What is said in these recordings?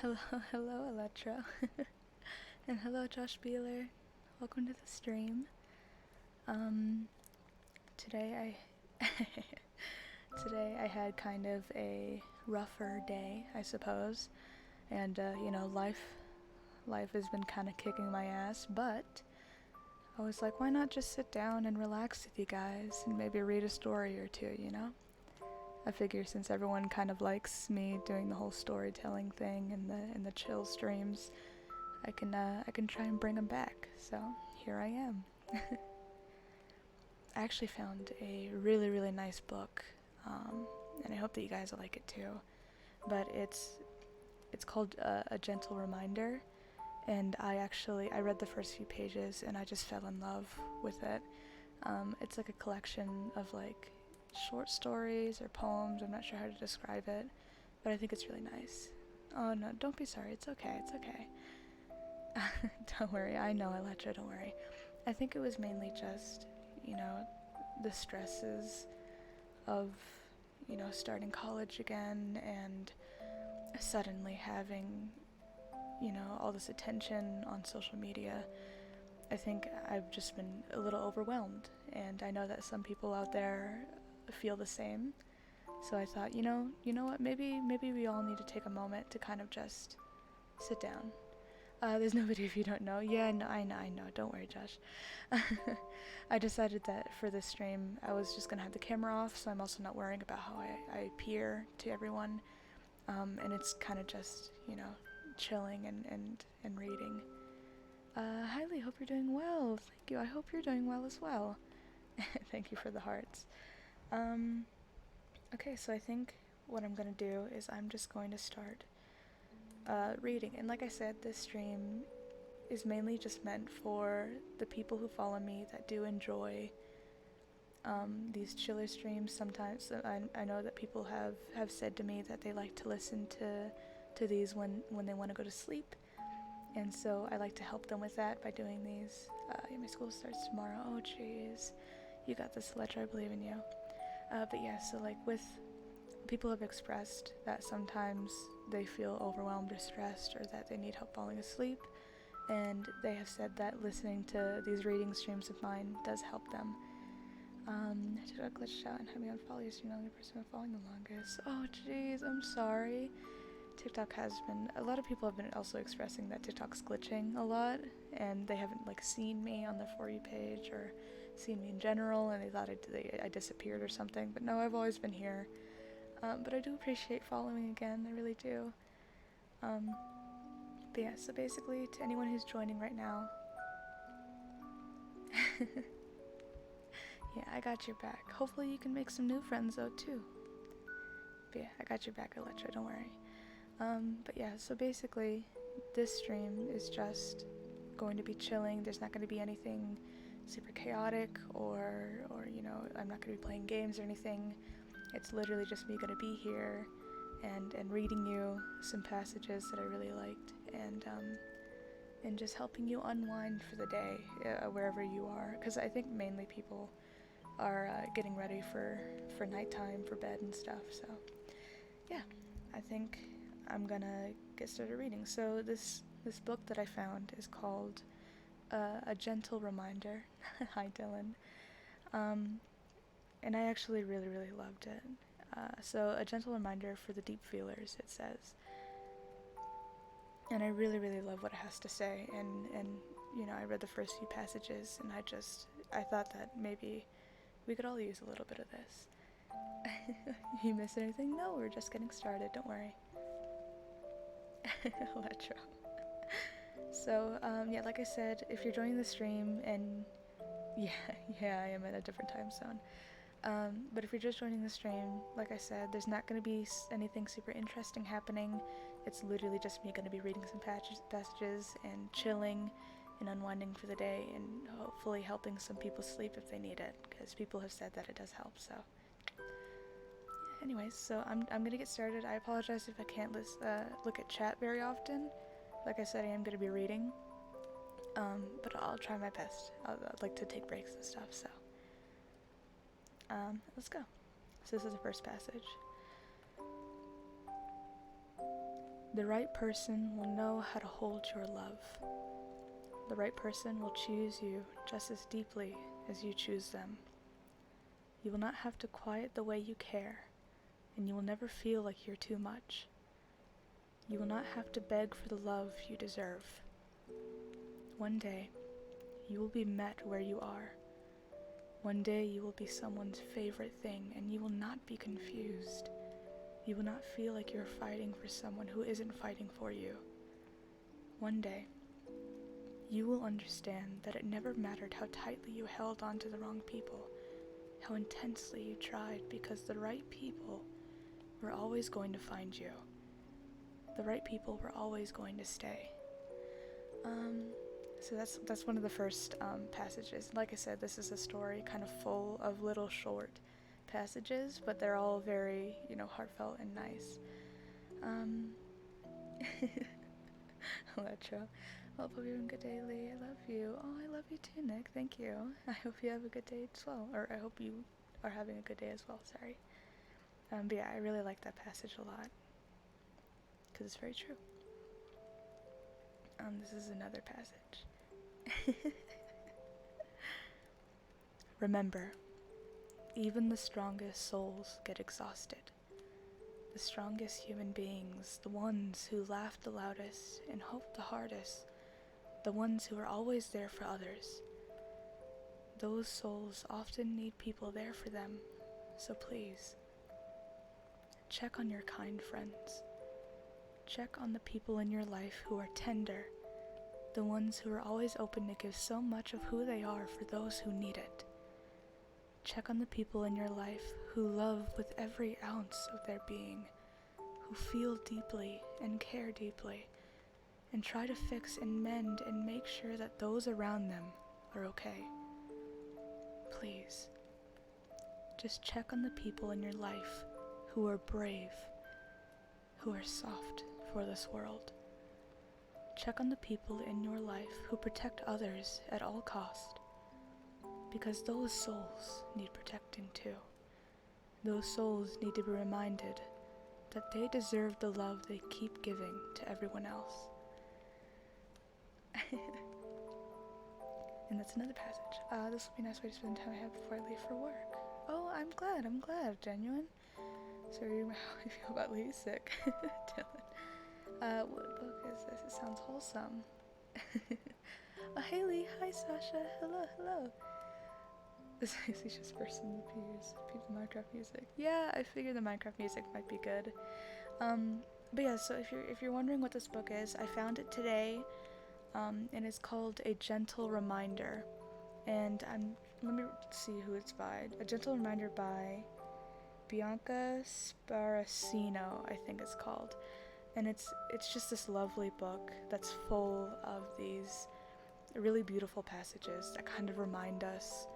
Hello, hello, Electro. And hello, Josh Beeler. Welcome to the stream. Um, today I today I had kind of a rougher day, I suppose, and life has been kind of kicking my ass. But I was like, why not just sit down and relax with you guys and maybe read a story or two, you know? I figure since everyone kind of likes me doing the whole storytelling thing in the chill streams, I can try and bring them back. So here I am. I actually found a really nice book, and I hope that you guys will like it too. But it's called A Gentle Reminder, and I read the first few pages and I just fell in love with it. It's like a collection of like short stories or poems. I'm not sure how to describe it, but I think it's really nice. Oh no, don't be sorry. It's okay. It's okay. Don't worry, I know, Electra, don't worry. I think it was mainly just, you know, the stresses of, starting college again and suddenly having, all this attention on social media. I think I've just been a little overwhelmed, and I know that some people out there feel the same. So I thought, you know what, maybe we all need to take a moment to kind of just sit down. There's nobody if you don't know. Yeah, no, I know. Don't worry, Josh. I decided that for this stream, I was just gonna have the camera off, so I'm also not worrying about how I appear to everyone. And it's kind of just, chilling and reading. Highly hope you're doing well. Thank you. I hope you're doing well as well. Thank you for the hearts. Um, okay, so I think what I'm gonna do is I'm just going to start reading. And like I said, this stream is mainly just meant for the people who follow me that do enjoy these chiller streams. Sometimes I know that people have said to me that they like to listen to these when they want to go to sleep, and so I like to help them with that by doing these. Yeah, my school starts tomorrow. Oh jeez, you got this, Electra. I believe in you. But yeah, so like with people have expressed that sometimes they feel overwhelmed or stressed or that they need help falling asleep, and they have said that listening to these reading streams of mine does help them. TikTok glitched out and had me unfollow you, so you're the only person I'm following the longest. Oh jeez, I'm sorry. TikTok has been, a lot of people have been also expressing that TikTok's glitching a lot, and they haven't like seen me on the For You page or seen me in general, and they thought I disappeared or something, but no, I've always been here. But I do appreciate following again, I really do. But yeah, so basically, to anyone who's joining right now, yeah, I got your back. Hopefully you can make some new friends though too. But yeah, I got your back, Electra, don't worry. But yeah, so basically, this stream is just going to be chilling. There's not going to be anything super chaotic or I'm not going to be playing games or anything. It's literally just me going to be here and reading you some passages that I really liked, and just helping you unwind for the day, wherever you are, because I think mainly people are getting ready for nighttime, for bed and stuff. So yeah, I think I'm gonna get started reading. So this book that I found is called A Gentle Reminder. Hi, Dylan. And I actually really loved it. So A Gentle Reminder for the Deep Feelers, it says. And I really love what it has to say, and I read the first few passages, and I thought that maybe we could all use a little bit of this. You missed anything? No, we're just getting started, don't worry. Electro. So, yeah, like I said, if you're joining the stream, and yeah, I am in a different time zone. But if you're just joining the stream, like I said, there's not going to be anything super interesting happening. It's literally just me going to be reading some passages and chilling and unwinding for the day, and hopefully helping some people sleep if they need it, because people have said that it does help. So anyways, so I'm going to get started. I apologize if I can't look at chat very often. Like I said, I am going to be reading, but I'll try my best. I'd like to take breaks and stuff, so let's go. So this is the first passage. The right person will know how to hold your love. The right person will choose you just as deeply as you choose them. You will not have to quiet the way you care, and you will never feel like you're too much. You will not have to beg for the love you deserve. One day, you will be met where you are. One day you will be someone's favorite thing, and you will not be confused. You will not feel like you're fighting for someone who isn't fighting for you. One day, you will understand that it never mattered how tightly you held on to the wrong people, how intensely you tried, because the right people were always going to find you. The right people were always going to stay. So that's one of the first passages. Like I said, this is a story kind of full of little short passages, but they're all very, heartfelt and nice. Electro. Well, hope you're having a good day, Lee. I love you. Oh, I love you too, Nick. Thank you. I hope you have a good day as well. Or I hope you are having a good day as well. Sorry. But yeah, I really like that passage a lot, because it's very true. This is another passage. Remember, even the strongest souls get exhausted. The strongest human beings, the ones who laughed the loudest and hoped the hardest, the ones who are always there for others. Those souls often need people there for them, so please, check on your kind friends. Check on the people in your life who are tender, the ones who are always open to give so much of who they are for those who need it. Check on the people in your life who love with every ounce of their being, who feel deeply and care deeply, and try to fix and mend and make sure that those around them are okay. Please, just check on the people in your life who are brave, who are soft for this world. Check on the people in your life who protect others at all cost, because those souls need protecting too. Those souls need to be reminded that they deserve the love they keep giving to everyone else. And that's another passage. This will be a nice way to spend the time I have before I leave for work. Oh, I'm glad, genuine. Sorry how you feel about Lee's sick. Dylan. What book is this? It sounds wholesome. Oh, hey Lee, hi Sasha, hello. This is just person appears. People Minecraft music. Yeah, I figured the Minecraft music might be good. But yeah, so if you're wondering what this book is, I found it today, and it's called A Gentle Reminder. And let me see who it's by. A Gentle Reminder by Bianca Sparacino, I think it's called. And it's just this lovely book that's full of these really beautiful passages that kind of remind us.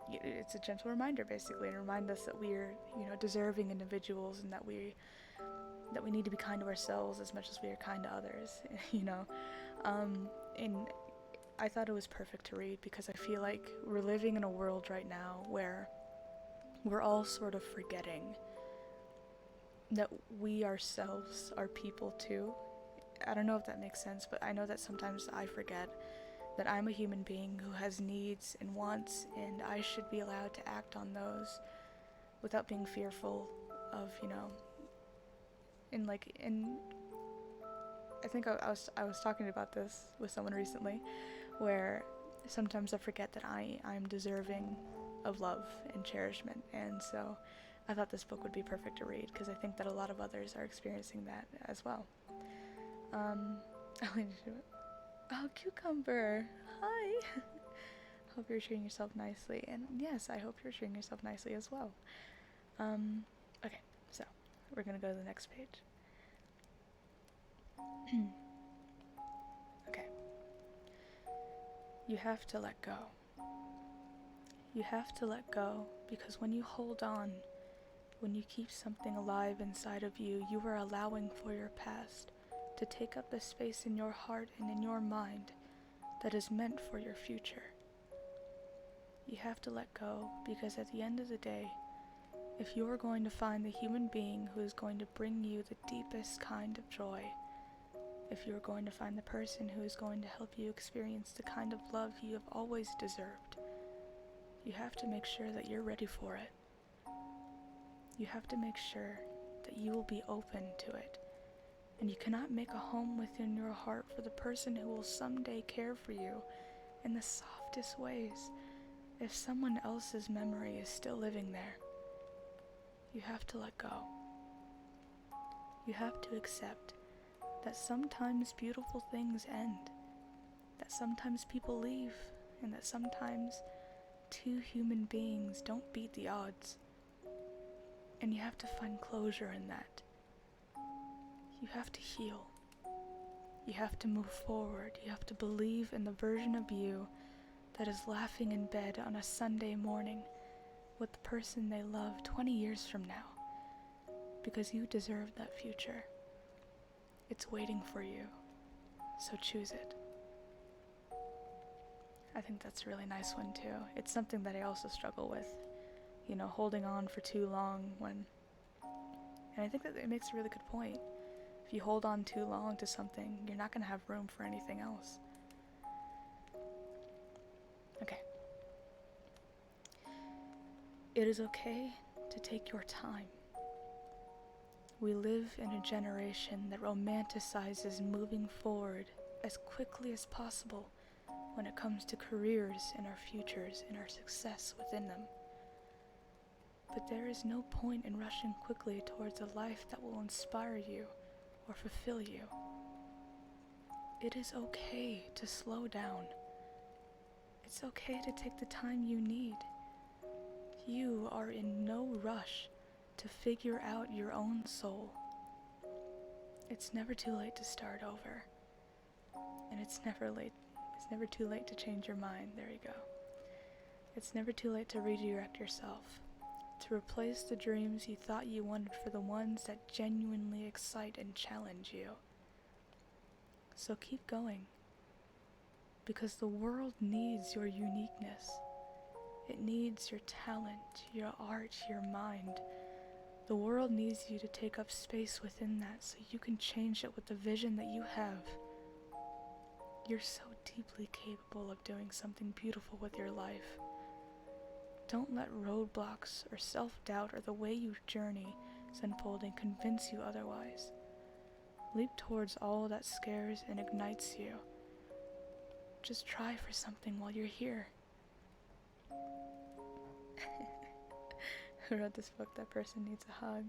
It's a gentle reminder, basically, and remind us that we're, deserving individuals, and that we need to be kind to ourselves as much as we are kind to others, and I thought it was perfect to read, because I feel like we're living in a world right now where we're all sort of forgetting that we ourselves are people too. I don't know if that makes sense, but I know that sometimes I forget that I'm a human being who has needs and wants, and I should be allowed to act on those without being fearful of, and I think I was talking about this with someone recently, where sometimes I forget that I'm deserving of love and cherishment, and so I thought this book would be perfect to read, because I think that a lot of others are experiencing that as well. Oh, Cucumber! Hi! Hope you're treating yourself nicely, and yes, I hope you're treating yourself nicely as well. Okay, so we're gonna go to the next page. Okay. You have to let go. You have to let go, because when you hold on, when you keep something alive inside of you, you are allowing for your past to take up the space in your heart and in your mind that is meant for your future. You have to let go, because at the end of the day, if you are going to find the human being who is going to bring you the deepest kind of joy, if you are going to find the person who is going to help you experience the kind of love you have always deserved, you have to make sure that you're ready for it. You have to make sure that you will be open to it. And you cannot make a home within your heart for the person who will someday care for you in the softest ways if someone else's memory is still living there. You have to let go. You have to accept that sometimes beautiful things end, that sometimes people leave, and that sometimes two human beings don't beat the odds. And you have to find closure in that. You have to heal. You have to move forward. You have to believe in the version of you that is laughing in bed on a Sunday morning with the person they love 20 years from now, because you deserve that future. It's waiting for you, so choose it. I think that's a really nice one too. It's something that I also struggle with, holding on for too long and I think that it makes a really good point. If you hold on too long to something, you're not going to have room for anything else. Okay. It is okay to take your time. We live in a generation that romanticizes moving forward as quickly as possible when it comes to careers and our futures and our success within them. But there is no point in rushing quickly towards a life that will inspire you or fulfill you. It is okay to slow down. It's okay to take the time you need. You are in no rush to figure out your own soul. It's never too late to start over. And it's never too late to change your mind. There you go. It's never too late to redirect yourself, to replace the dreams you thought you wanted for the ones that genuinely excite and challenge you. So keep going, because the world needs your uniqueness. It needs your talent, your art, your mind. The world needs you to take up space within that so you can change it with the vision that you have. You're so deeply capable of doing something beautiful with your life. Don't let roadblocks or self-doubt or the way you journey is unfolding convince you otherwise. Leap towards all that scares and ignites you. Just try for something while you're here. Who wrote this book? That person needs a hug.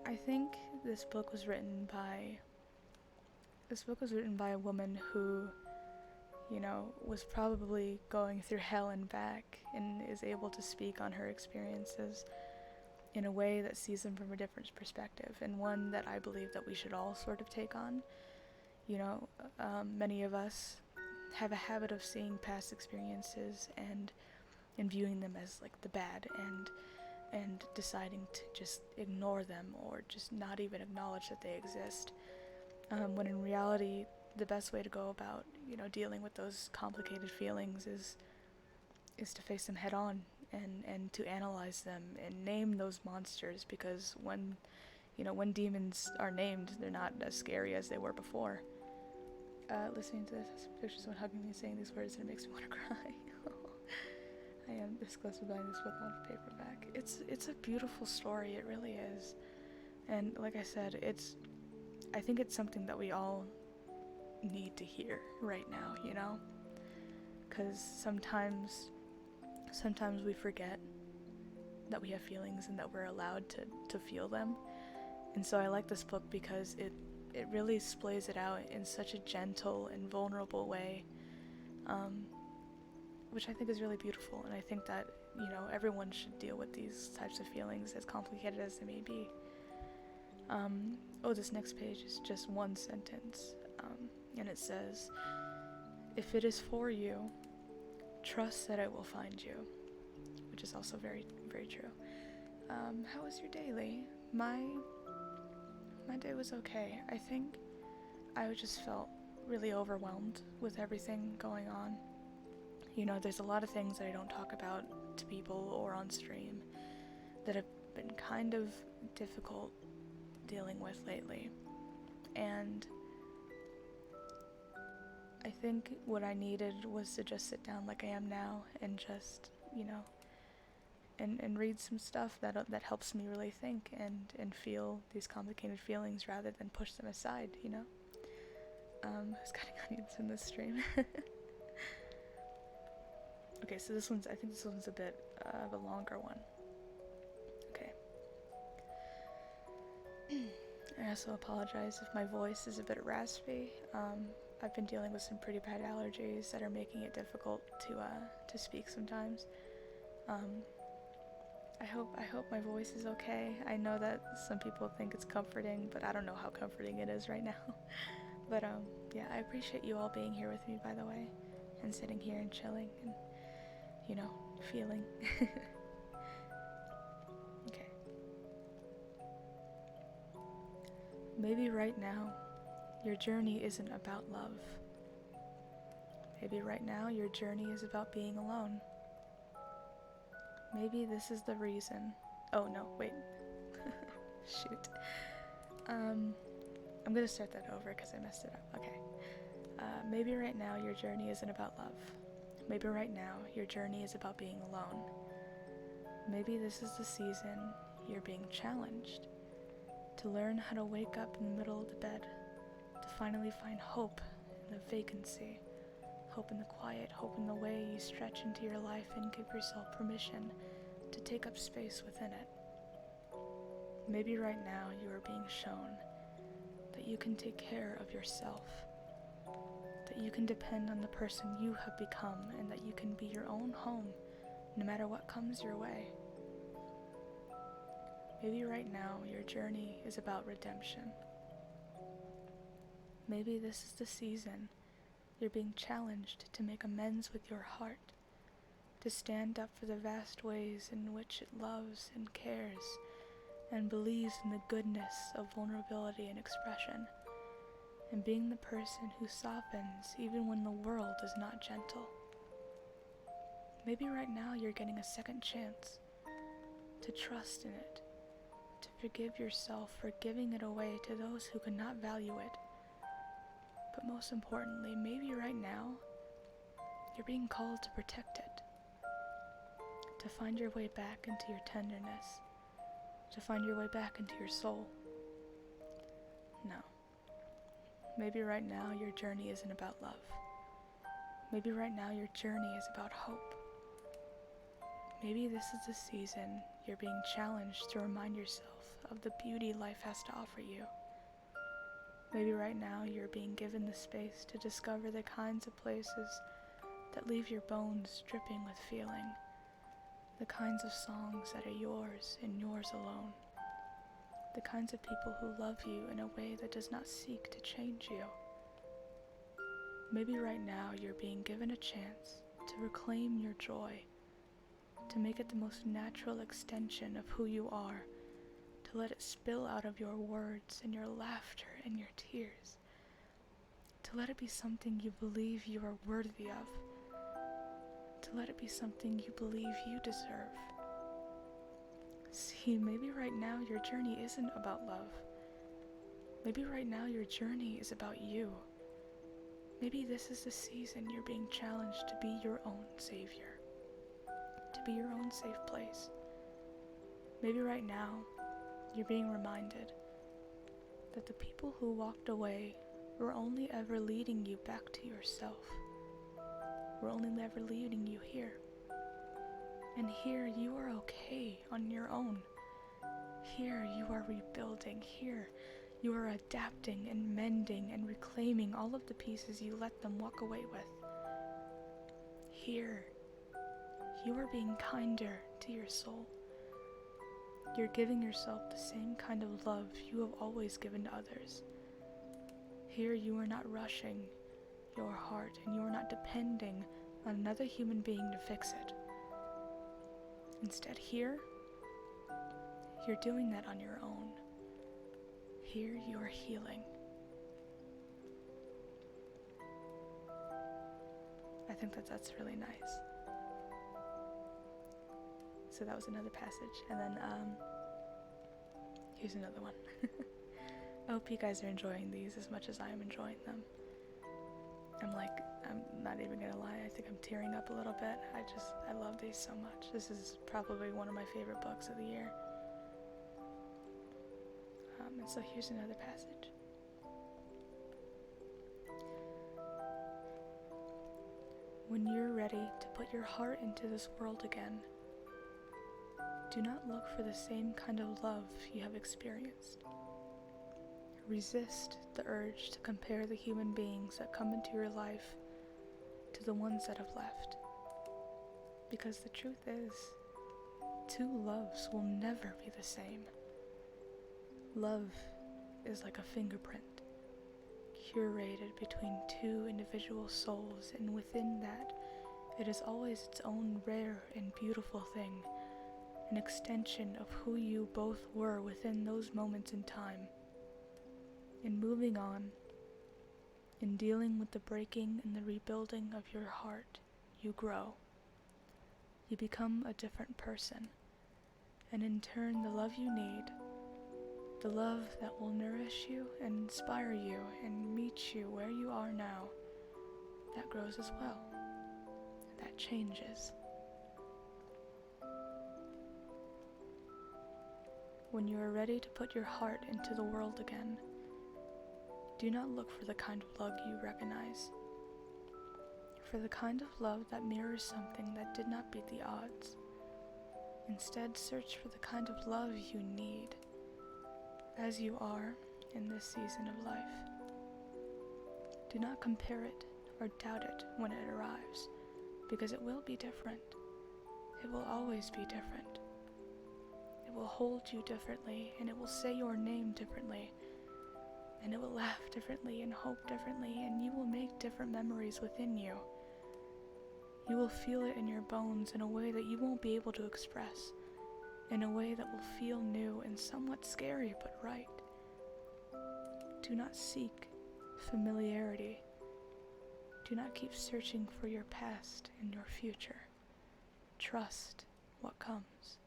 I think this book was written by a woman who, was probably going through hell and back and is able to speak on her experiences in a way that sees them from a different perspective, and one that I believe that we should all sort of take on. Many of us have a habit of seeing past experiences and viewing them as like the bad and deciding to just ignore them or just not even acknowledge that they exist. When in reality, the best way to go about, dealing with those complicated feelings is to face them head on and to analyze them and name those monsters, because when demons are named, they're not as scary as they were before. Listening to this, pictures someone hugging me and saying these words, and it makes me want to cry. I am this close to buying this book on paperback. It's a beautiful story, it really is. And like I said, I think it's something that we all need to hear right now, because sometimes we forget that we have feelings and that we're allowed to feel them. And so I like this book because it really splays it out in such a gentle and vulnerable way, which I think is really beautiful. And I think that, everyone should deal with these types of feelings, as complicated as they may be. This next page is just one sentence, and it says, "If it is for you, trust that it will find you," which is also very, very true. How was your day, Lee? My day was okay. I think I just felt really overwhelmed with everything going on. There's a lot of things that I don't talk about to people or on stream, that have been kind of difficult dealing with lately. And I think what I needed was to just sit down like I am now and just, and read some stuff that helps me really think and feel these complicated feelings rather than push them aside, Who's cutting onions in this stream? Okay, so I think this one's a bit of a longer one. Okay. I also apologize if my voice is a bit raspy. I've been dealing with some pretty bad allergies that are making it difficult to speak sometimes. I hope my voice is okay. I know that some people think it's comforting, but I don't know how comforting it is right now. But yeah, I appreciate you all being here with me, by the way, and sitting here and chilling and, feeling. Okay. Maybe right now, your journey isn't about love. Maybe right now, your journey is about being alone. Maybe this is the reason. Oh no, wait. Shoot. I'm gonna start that over because I messed it up. Okay. Maybe right now your journey isn't about love. Maybe right now your journey is about being alone. Maybe this is the season you're being challenged to learn how to wake up in the middle of the bed, to finally find hope in the vacancy, hope in the quiet, hope in the way you stretch into your life and give yourself permission to take up space within it. Maybe right now you are being shown that you can take care of yourself, that you can depend on the person you have become, and that you can be your own home no matter what comes your way. Maybe right now your journey is about redemption. Maybe this is the season you're being challenged to make amends with your heart, to stand up for the vast ways in which it loves and cares and believes in the goodness of vulnerability and expression, and being the person who softens even when the world is not gentle. Maybe right now you're getting a second chance to trust in it, to forgive yourself for giving it away to those who could not value it. But most importantly, maybe right now you're being called to protect it, to find your way back into your tenderness, to find your way back into your soul. No. Maybe right now your journey isn't about love. Maybe right now your journey is about hope. Maybe this is the season you're being challenged to remind yourself of the beauty life has to offer you. Maybe right now you're being given the space to discover the kinds of places that leave your bones dripping with feeling, the kinds of songs that are yours and yours alone, the kinds of people who love you in a way that does not seek to change you. Maybe right now you're being given a chance to reclaim your joy, to make it the most natural extension of who you are, to let it spill out of your words and your laughter and your tears, to let it be something you believe you are worthy of, to let it be something you believe you deserve. See, maybe right now your journey isn't about love. Maybe right now your journey is about you. Maybe this is the season you're being challenged to be your own savior, to be your own safe place. Maybe right now you're being reminded that the people who walked away were only ever leading you back to yourself, were only ever leading you here. And here you are okay on your own. Here you are rebuilding. Here you are adapting and mending and reclaiming all of the pieces you let them walk away with. Here you are being kinder to your soul. You're giving yourself the same kind of love you have always given to others. Here you are not rushing your heart, and you are not depending on another human being to fix it. Instead, here, you're doing that on your own. Here you are healing. I think that's really nice. so that was another passage. And then here's another one. I hope you guys are enjoying these as much as I am enjoying them. I'm not even gonna lie, I think I'm tearing up a little bit. I love these so much. This is probably one of my favorite books of the year. And so here's another passage. When you're ready to put your heart into this world again, do not look for the same kind of love you have experienced. Resist the urge to compare the human beings that come into your life to the ones that have left. Because the truth is, two loves will never be the same. Love is like a fingerprint, curated between two individual souls, and within that, it is always its own rare and beautiful thing, an extension of who you both were within those moments in time. In moving on, in dealing with the breaking and the rebuilding of your heart, you grow. You become a different person, and in turn the love you need, the love that will nourish you and inspire you and meet you where you are now, that grows as well. That changes. When you are ready to put your heart into the world again, do not look for the kind of love you recognize, for the kind of love that mirrors something that did not beat the odds. Instead, search for the kind of love you need, as you are in this season of life. Do not compare it or doubt it when it arrives, because it will be different. It will always be different. It will hold you differently, and it will say your name differently, and it will laugh differently and hope differently, and you will make different memories within you. You will feel it in your bones in a way that you won't be able to express, in a way that will feel new and somewhat scary but right. Do not seek familiarity. Do not keep searching for your past and your future. Trust what comes.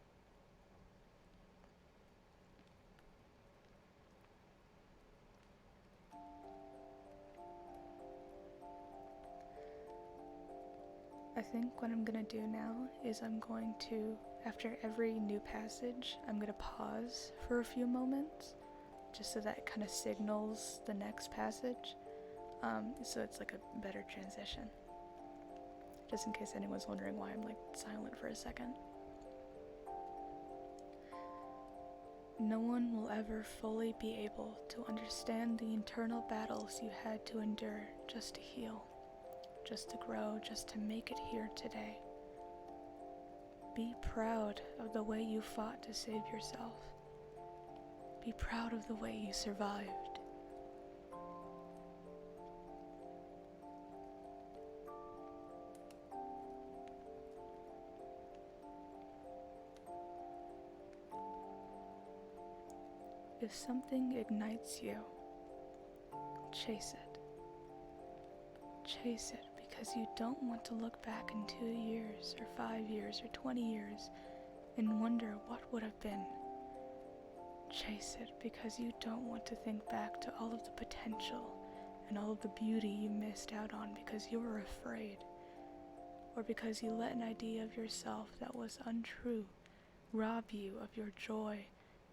I think what I'm going to do now is I'm going to, after every new passage, I'm going to pause for a few moments, just so that it kind of signals the next passage, so it's like a better transition. Just in case anyone's wondering why I'm like silent for a second. No one will ever fully be able to understand the internal battles you had to endure just to heal, just to grow, just to make it here today. Be proud of the way you fought to save yourself. Be proud of the way you survived. If something ignites you, chase it. Chase it because you don't want to look back in 2 years or 5 years or 20 years and wonder what would have been. Chase it because you don't want to think back to all of the potential and all of the beauty you missed out on because you were afraid, or because you let an idea of yourself that was untrue rob you of your joy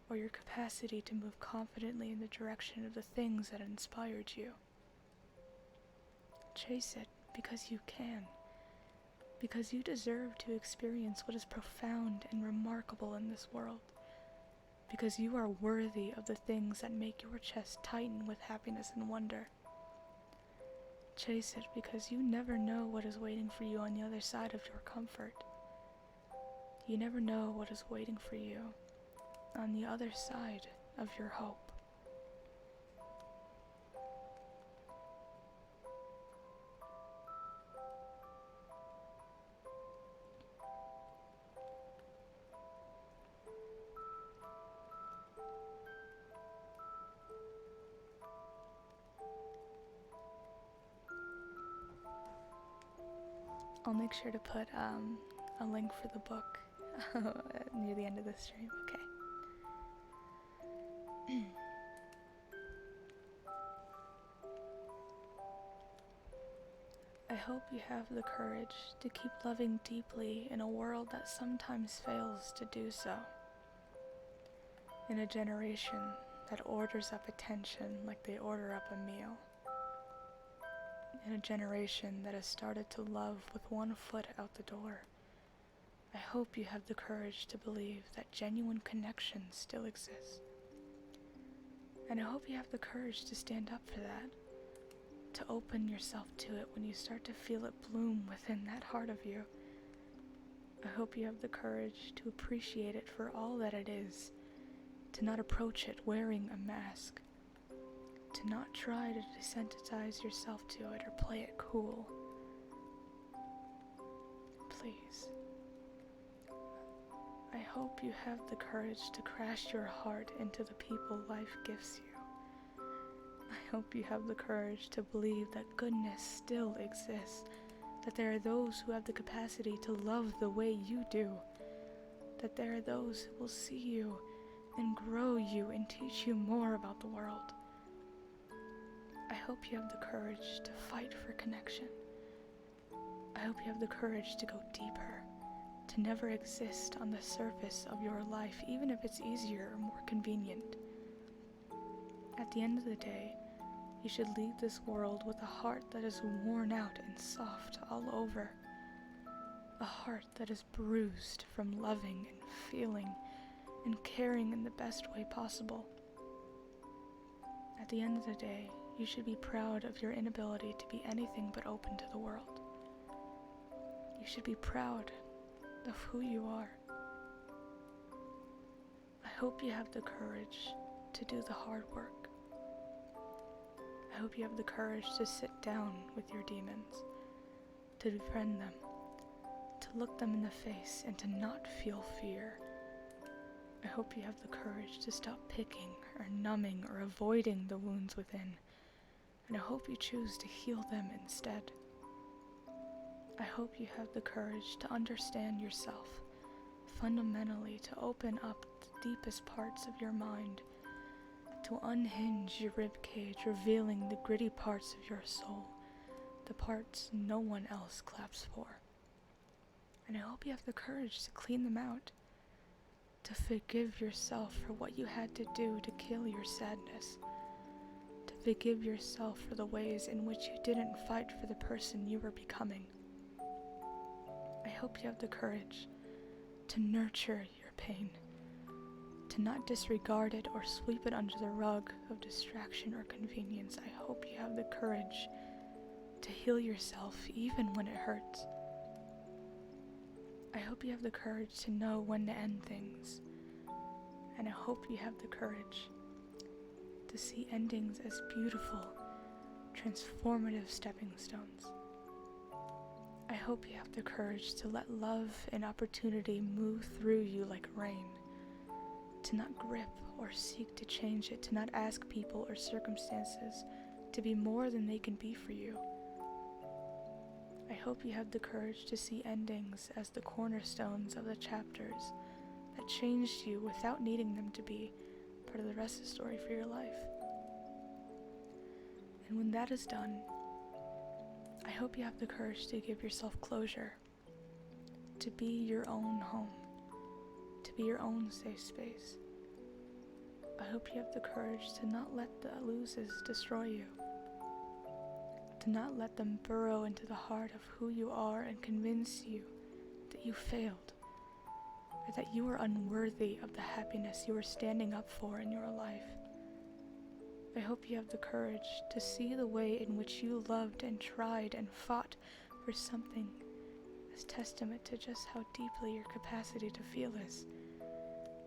or your capacity to move confidently in the direction of the things that inspired you. Chase it because you can, because you deserve to experience what is profound and remarkable in this world, because you are worthy of the things that make your chest tighten with happiness and wonder. Chase it because you never know what is waiting for you on the other side of your comfort. You never know what is waiting for you on the other side of your hope. I'll make sure to put a link for the book Near the end of the stream, okay. I hope you have the courage to keep loving deeply in a world that sometimes fails to do so. In a generation that orders up attention like they order up a meal. In a generation that has started to love with one foot out the door. I hope you have the courage to believe that genuine connection still exists. And I hope you have the courage to stand up for that. To open yourself to it when you start to feel it bloom within that heart of you. I hope you have the courage to appreciate it for all that it is, to not approach it wearing a mask, to not try to desensitize yourself to it or play it cool. Please. I hope you have the courage to crash your heart into the people life gives you. I hope you have the courage to believe that goodness still exists, that there are those who have the capacity to love the way you do, that there are those who will see you and grow you and teach you more about the world. I hope you have the courage to fight for connection. I hope you have the courage to go deeper, to never exist on the surface of your life, even if it's easier or more convenient. At the end of the day, you should leave this world with a heart that is worn out and soft all over. A heart that is bruised from loving and feeling and caring in the best way possible. At the end of the day, you should be proud of your inability to be anything but open to the world. You should be proud of who you are. I hope you have the courage to do the hard work. I hope you have the courage to sit down with your demons, to befriend them, to look them in the face and to not feel fear. I hope you have the courage to stop picking or numbing or avoiding the wounds within, and I hope you choose to heal them instead. I hope you have the courage to understand yourself, fundamentally to open up the deepest parts of your mind, to unhinge your ribcage, revealing the gritty parts of your soul, the parts no one else claps for. And I hope you have the courage to clean them out, to forgive yourself for what you had to do to kill your sadness, to forgive yourself for the ways in which you didn't fight for the person you were becoming. I hope you have the courage to nurture your pain, to not disregard it or sweep it under the rug of distraction or convenience. I hope you have the courage to heal yourself even when it hurts. I hope you have the courage to know when to end things. And I hope you have the courage to see endings as beautiful, transformative stepping stones. I hope you have the courage to let love and opportunity move through you like rain, to not grip or seek to change it, to not ask people or circumstances to be more than they can be for you. I hope you have the courage to see endings as the cornerstones of the chapters that changed you without needing them to be part of the rest of the story for your life. And when that is done, I hope you have the courage to give yourself closure, to be your own home, to be your own safe space. I hope you have the courage to not let the losses destroy you, to not let them burrow into the heart of who you are and convince you that you failed, or that you are unworthy of the happiness you are standing up for in your life. I hope you have the courage to see the way in which you loved and tried and fought for something as testament to just how deeply your capacity to feel is,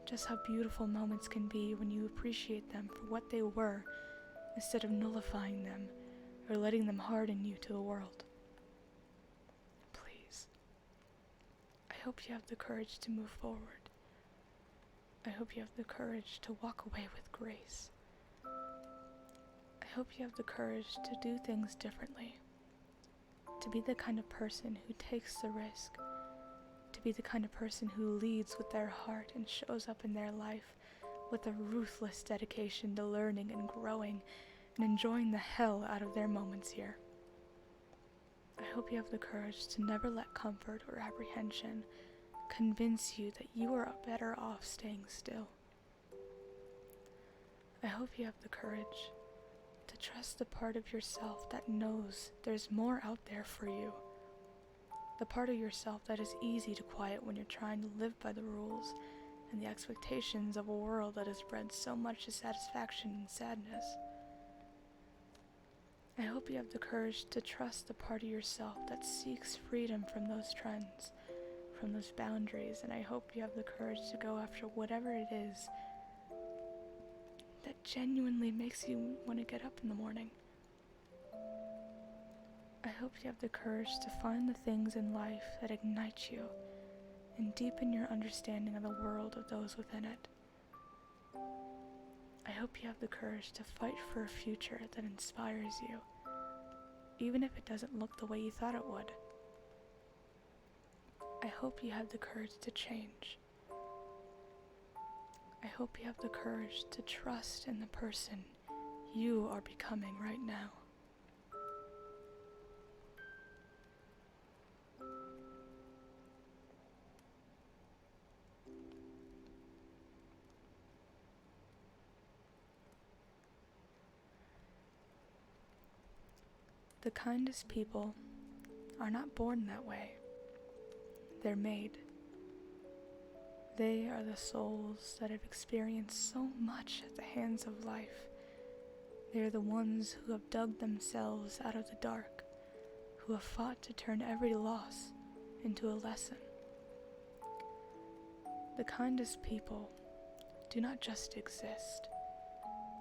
just how beautiful moments can be when you appreciate them for what they were instead of nullifying them or letting them harden you to the world. Please. I hope you have the courage to move forward. I hope you have the courage to walk away with grace. I hope you have the courage to do things differently, to be the kind of person who takes the risk, to be the kind of person who leads with their heart and shows up in their life with a ruthless dedication to learning and growing and enjoying the hell out of their moments here. I hope you have the courage to never let comfort or apprehension convince you that you are better off staying still. I hope you have the courage to trust the part of yourself that knows there's more out there for you. The part of yourself that is easy to quiet when you're trying to live by the rules and the expectations of a world that has bred so much dissatisfaction and sadness. I hope you have the courage to trust the part of yourself that seeks freedom from those trends, from those boundaries, and I hope you have the courage to go after whatever it is that genuinely makes you want to get up in the morning. I hope you have the courage to find the things in life that ignite you and deepen your understanding of the world of those within it. I hope you have the courage to fight for a future that inspires you, even if it doesn't look the way you thought it would. I hope you have the courage to change. I hope you have the courage to trust in the person you are becoming right now. The kindest people are not born that way. They're made. They are the souls that have experienced so much at the hands of life. They are the ones who have dug themselves out of the dark, who have fought to turn every loss into a lesson. The kindest people do not just exist.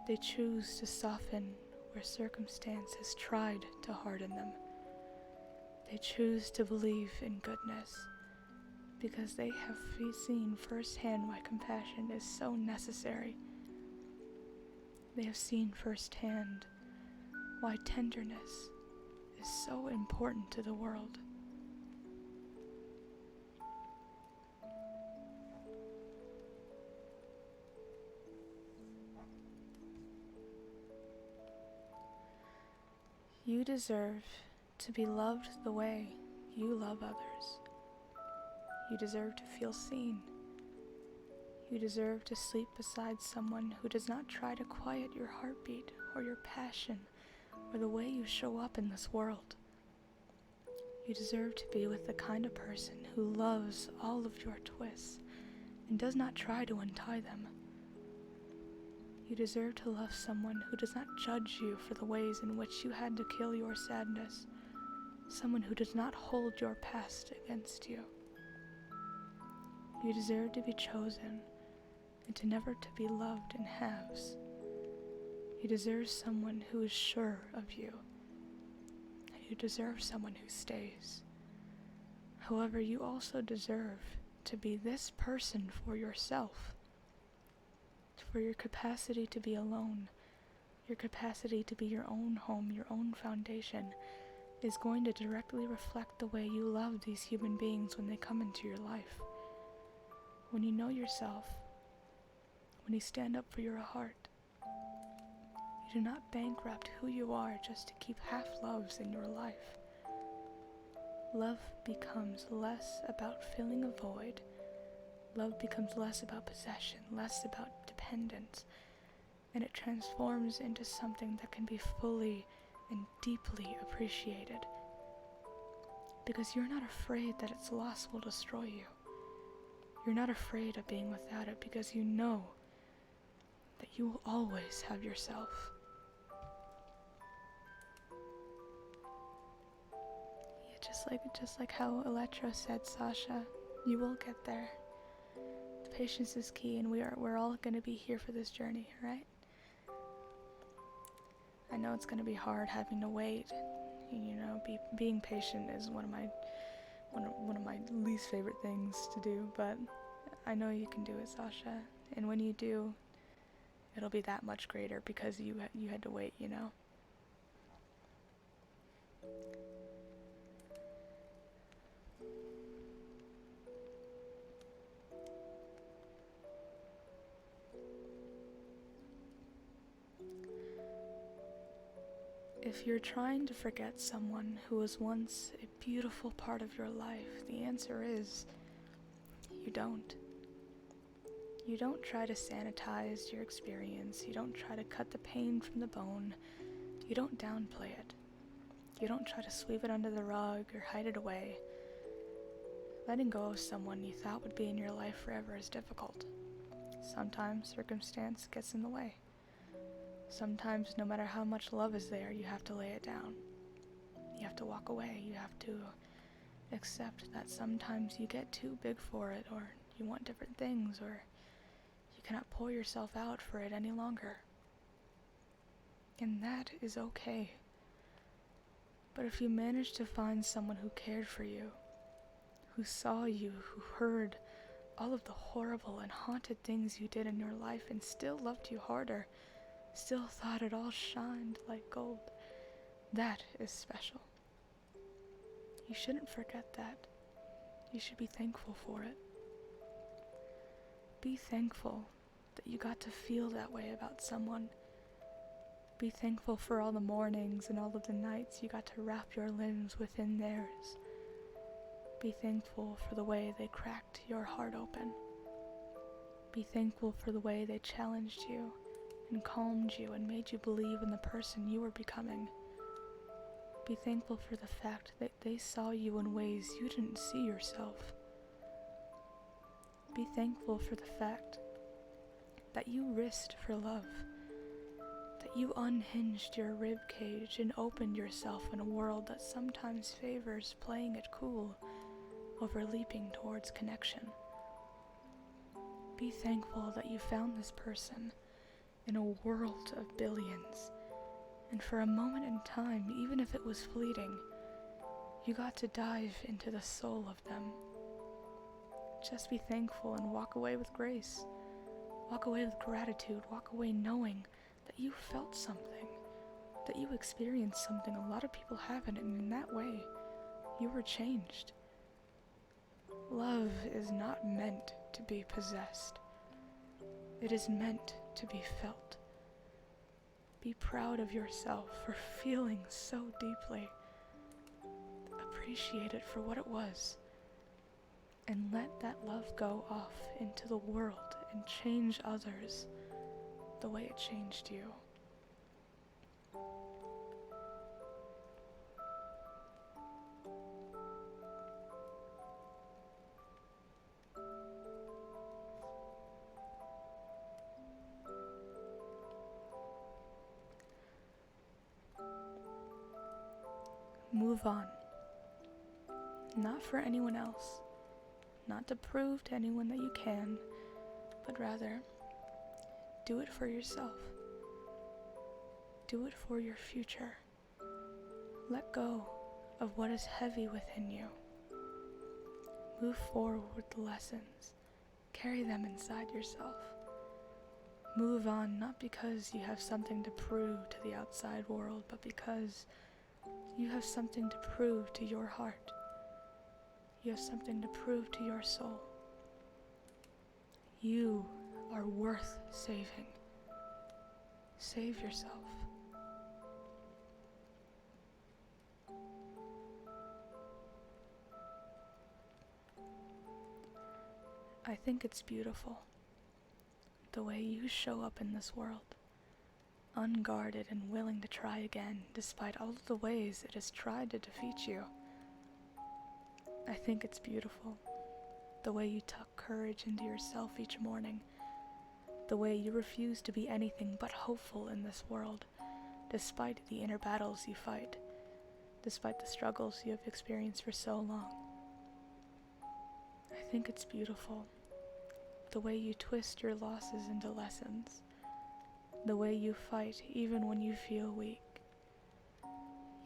They choose to soften where circumstance has tried to harden them. They choose to believe in goodness because they have seen firsthand why compassion is so necessary. They have seen firsthand why tenderness is so important to the world. You deserve to be loved the way you love others. You deserve to feel seen. You deserve to sleep beside someone who does not try to quiet your heartbeat or your passion or the way you show up in this world. You deserve to be with the kind of person who loves all of your twists and does not try to untie them. You deserve to love someone who does not judge you for the ways in which you had to kill your sadness, someone who does not hold your past against you. You deserve to be chosen and to never to be loved in halves. You deserve someone who is sure of you, and you deserve someone who stays. However, you also deserve to be this person for yourself, for your capacity to be alone, your capacity to be your own home, your own foundation, is going to directly reflect the way you love these human beings when they come into your life. When you know yourself, when you stand up for your heart, you do not bankrupt who you are just to keep half-loves in your life. Love becomes less about filling a void. Love becomes less about possession, less about dependence, and it transforms into something that can be fully and deeply appreciated. Because you're not afraid that its loss will destroy you. You're not afraid of being without it because you know that you will always have yourself. Yeah, just like how Electro said, Sasha, you will get there. Patience is key, and we're all going to be here for this journey, right? I know it's going to be hard having to wait. You know, being patient is one of my least favorite things to do, but I know you can do it, Sasha. And when you do, it'll be that much greater because you had to wait, you know. If you're trying to forget someone who was once a beautiful part of your life, the answer is you don't. You don't try to sanitize your experience. You don't try to cut the pain from the bone. You don't downplay it. You don't try to sweep it under the rug or hide it away. Letting go of someone you thought would be in your life forever is difficult. Sometimes circumstance gets in the way. Sometimes, no matter how much love is there, you have to lay it down. You have to walk away. You have to accept that sometimes you get too big for it, or you want different things, or you cannot pour yourself out for it any longer. And that is okay. But if you manage to find someone who cared for you, who saw you, who heard all of the horrible and haunted things you did in your life and still loved you harder, still thought it all shined like gold, that is special. You shouldn't forget that. You should be thankful for it. Be thankful that you got to feel that way about someone. Be thankful for all the mornings and all of the nights you got to wrap your limbs within theirs. Be thankful for the way they cracked your heart open. Be thankful for the way they challenged you and calmed you and made you believe in the person you were becoming. Be thankful for the fact that they saw you in ways you didn't see yourself. Be thankful for the fact that you risked for love, that you unhinged your rib cage and opened yourself in a world that sometimes favors playing it cool over leaping towards connection. Be thankful that you found this person in a world of billions, and for a moment in time, even if it was fleeting, you got to dive into the soul of them. Just be thankful and walk away with grace. Walk away with gratitude. Walk away knowing that you felt something, that you experienced something a lot of people haven't, and in that way, you were changed. Love is not meant to be possessed. It is meant to be felt. Be proud of yourself for feeling so deeply. Appreciate it for what it was. And let that love go off into the world and change others the way it changed you. Move on. Not for anyone else. Not to prove to anyone that you can, but rather, do it for yourself. Do it for your future. Let go of what is heavy within you. Move forward with the lessons. Carry them inside yourself. Move on not because you have something to prove to the outside world, but because you have something to prove to your heart. You have something to prove to your soul. You are worth saving. Save yourself. I think it's beautiful, the way you show up in this world, unguarded and willing to try again, despite all of the ways it has tried to defeat you. I think it's beautiful, the way you tuck courage into yourself each morning, the way you refuse to be anything but hopeful in this world, despite the inner battles you fight, despite the struggles you have experienced for so long. I think it's beautiful, the way you twist your losses into lessons, the way you fight even when you feel weak.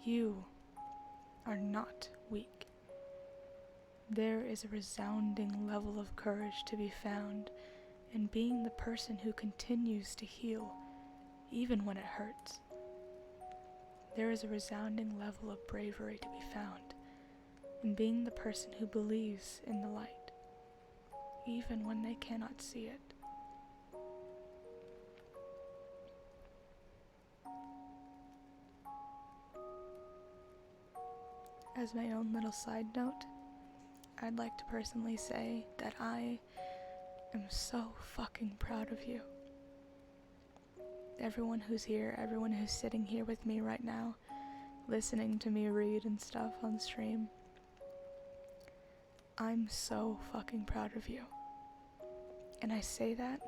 You are not weak. There is a resounding level of courage to be found in being the person who continues to heal even when it hurts. There is a resounding level of bravery to be found in being the person who believes in the light even when they cannot see it. as my own little side note, I'd like to personally say that I am so fucking proud of you. Everyone who's here, everyone who's sitting here with me right now, listening to me read and stuff on stream, I'm so fucking proud of you. And I say that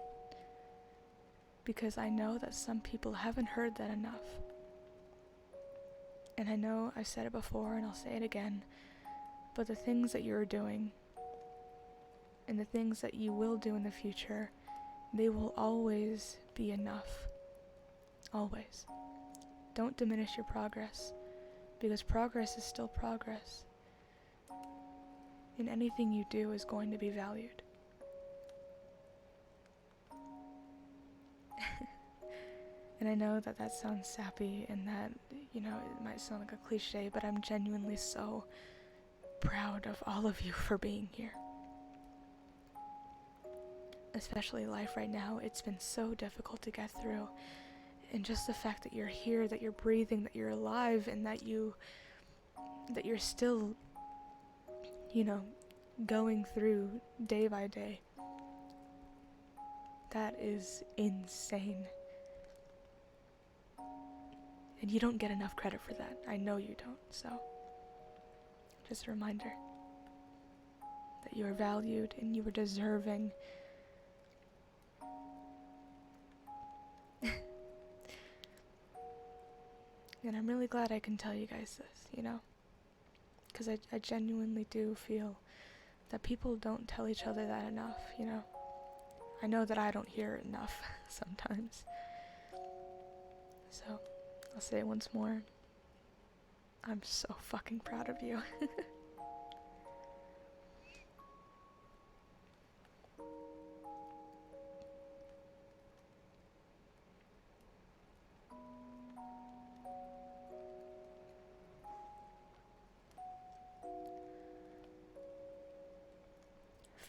because I know that some people haven't heard that enough. And I know I've said it before and I'll say it again, but the things that you're doing and the things that you will do in the future, they will always be enough. Always. Don't diminish your progress, because progress is still progress. And anything you do is going to be valued. And I know that that sounds sappy and that, you know, it might sound like a cliche, but I'm genuinely so proud of all of you for being here. Especially life right now, it's been so difficult to get through. And just the fact that you're here, that you're breathing, that you're alive, and that you're still, you know, going through day by day. That is insane. And you don't get enough credit for that. I know you don't, so just a reminder that you are valued and you are deserving. And I'm really glad I can tell you guys this, you know? Because I genuinely do feel that people don't tell each other that enough, you know? I know that I don't hear it enough sometimes. So, I'll say it once more. I'm so fucking proud of you.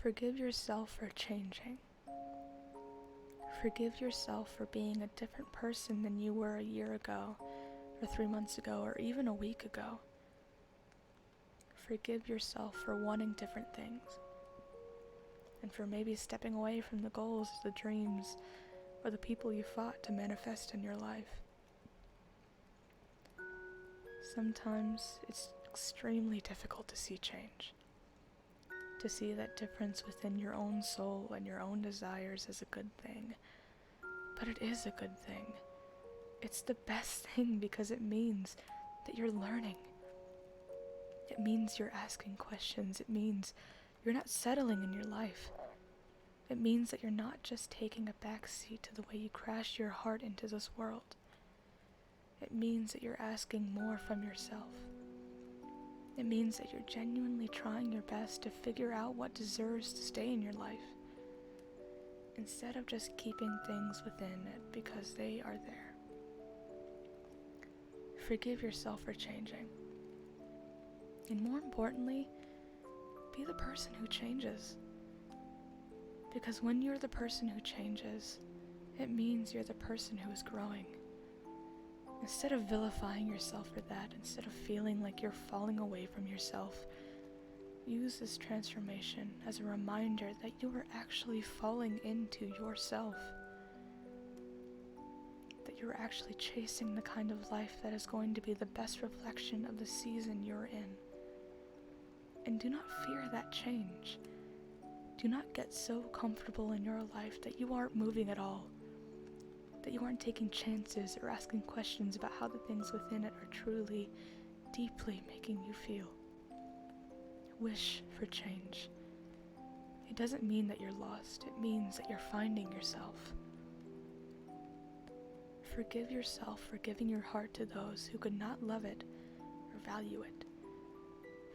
Forgive yourself for changing. Forgive yourself for being a different person than you were a year ago, or 3 months ago, or even a week ago. Forgive yourself for wanting different things, and for maybe stepping away from the goals, the dreams, or the people you fought to manifest in your life. Sometimes it's extremely difficult to see change. To see that difference within your own soul and your own desires is a good thing. But it is a good thing. It's the best thing because it means that you're learning. It means you're asking questions. It means you're not settling in your life. It means that you're not just taking a backseat to the way you crash your heart into this world. It means that you're asking more from yourself. It means that you're genuinely trying your best to figure out what deserves to stay in your life, instead of just keeping things within it because they are there. Forgive yourself for changing. And more importantly, be the person who changes. Because when you're the person who changes, it means you're the person who is growing. Instead of vilifying yourself for that, instead of feeling like you're falling away from yourself, use this transformation as a reminder that you are actually falling into yourself. That you're actually chasing the kind of life that is going to be the best reflection of the season you're in. And do not fear that change. Do not get so comfortable in your life that you aren't moving at all. That you aren't taking chances or asking questions about how the things within it are truly, deeply making you feel. Wish for change. It doesn't mean that you're lost. It means that you're finding yourself. Forgive yourself for giving your heart to those who could not love it or value it.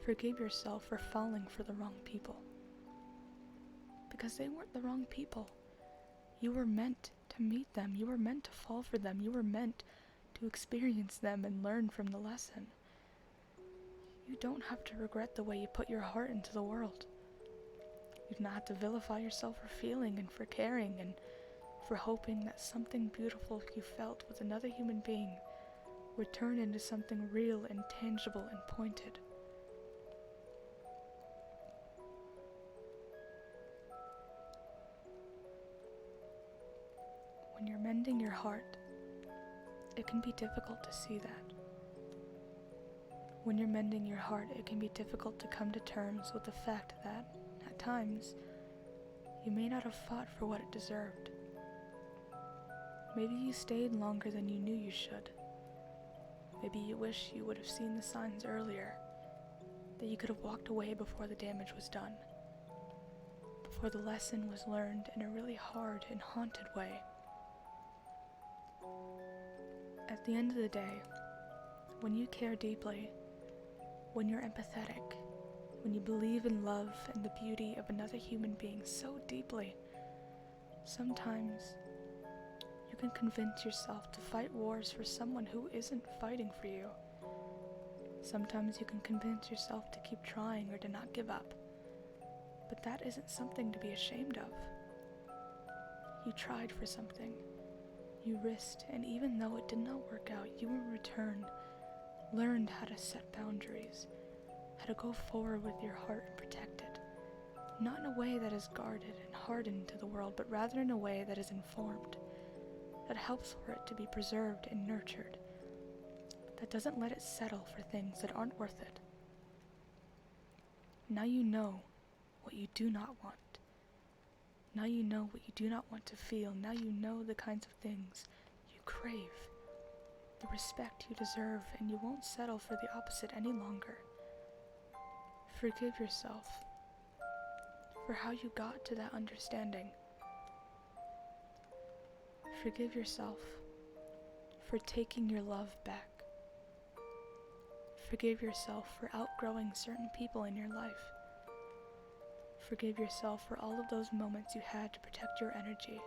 Forgive yourself for falling for the wrong people. Because they weren't the wrong people. You were meant to meet them. You were meant to fall for them. You were meant to experience them and learn from the lesson. You don't have to regret the way you put your heart into the world. You do not have to vilify yourself for feeling and for caring and for hoping that something beautiful you felt with another human being would turn into something real and tangible and pointed. mending your heart, it can be difficult to see that. When you're mending your heart, it can be difficult to come to terms with the fact that, at times, you may not have fought for what it deserved. Maybe you stayed longer than you knew you should. Maybe you wish you would have seen the signs earlier, that you could have walked away before the damage was done, before the lesson was learned in a really hard and haunted way. At the end of the day, when you care deeply, when you're empathetic, when you believe in love and the beauty of another human being so deeply, sometimes you can convince yourself to fight wars for someone who isn't fighting for you. Sometimes you can convince yourself to keep trying or to not give up. But that isn't something to be ashamed of. You tried for something. You risked, and even though it did not work out, you in return learned how to set boundaries, how to go forward with your heart and protect it. Not in a way that is guarded and hardened to the world, but rather in a way that is informed, that helps for it to be preserved and nurtured, that doesn't let it settle for things that aren't worth it. Now you know what you do not want. Now you know what you do not want to feel. Now you know the kinds of things you crave, the respect you deserve, and you won't settle for the opposite any longer. Forgive yourself for how you got to that understanding. Forgive yourself for taking your love back. Forgive yourself for outgrowing certain people in your life. Forgive yourself for all of those moments you had to protect your energy,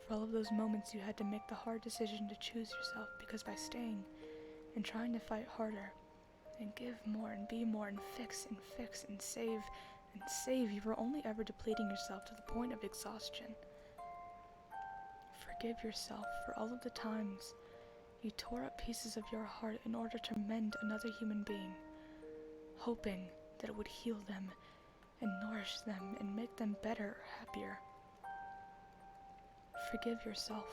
for all of those moments you had to make the hard decision to choose yourself, because by staying and trying to fight harder and give more and be more and fix and save, you were only ever depleting yourself to the point of exhaustion. Forgive yourself for all of the times you tore up pieces of your heart in order to mend another human being, hoping that it would heal them and nourish them and make them better or happier. Forgive yourself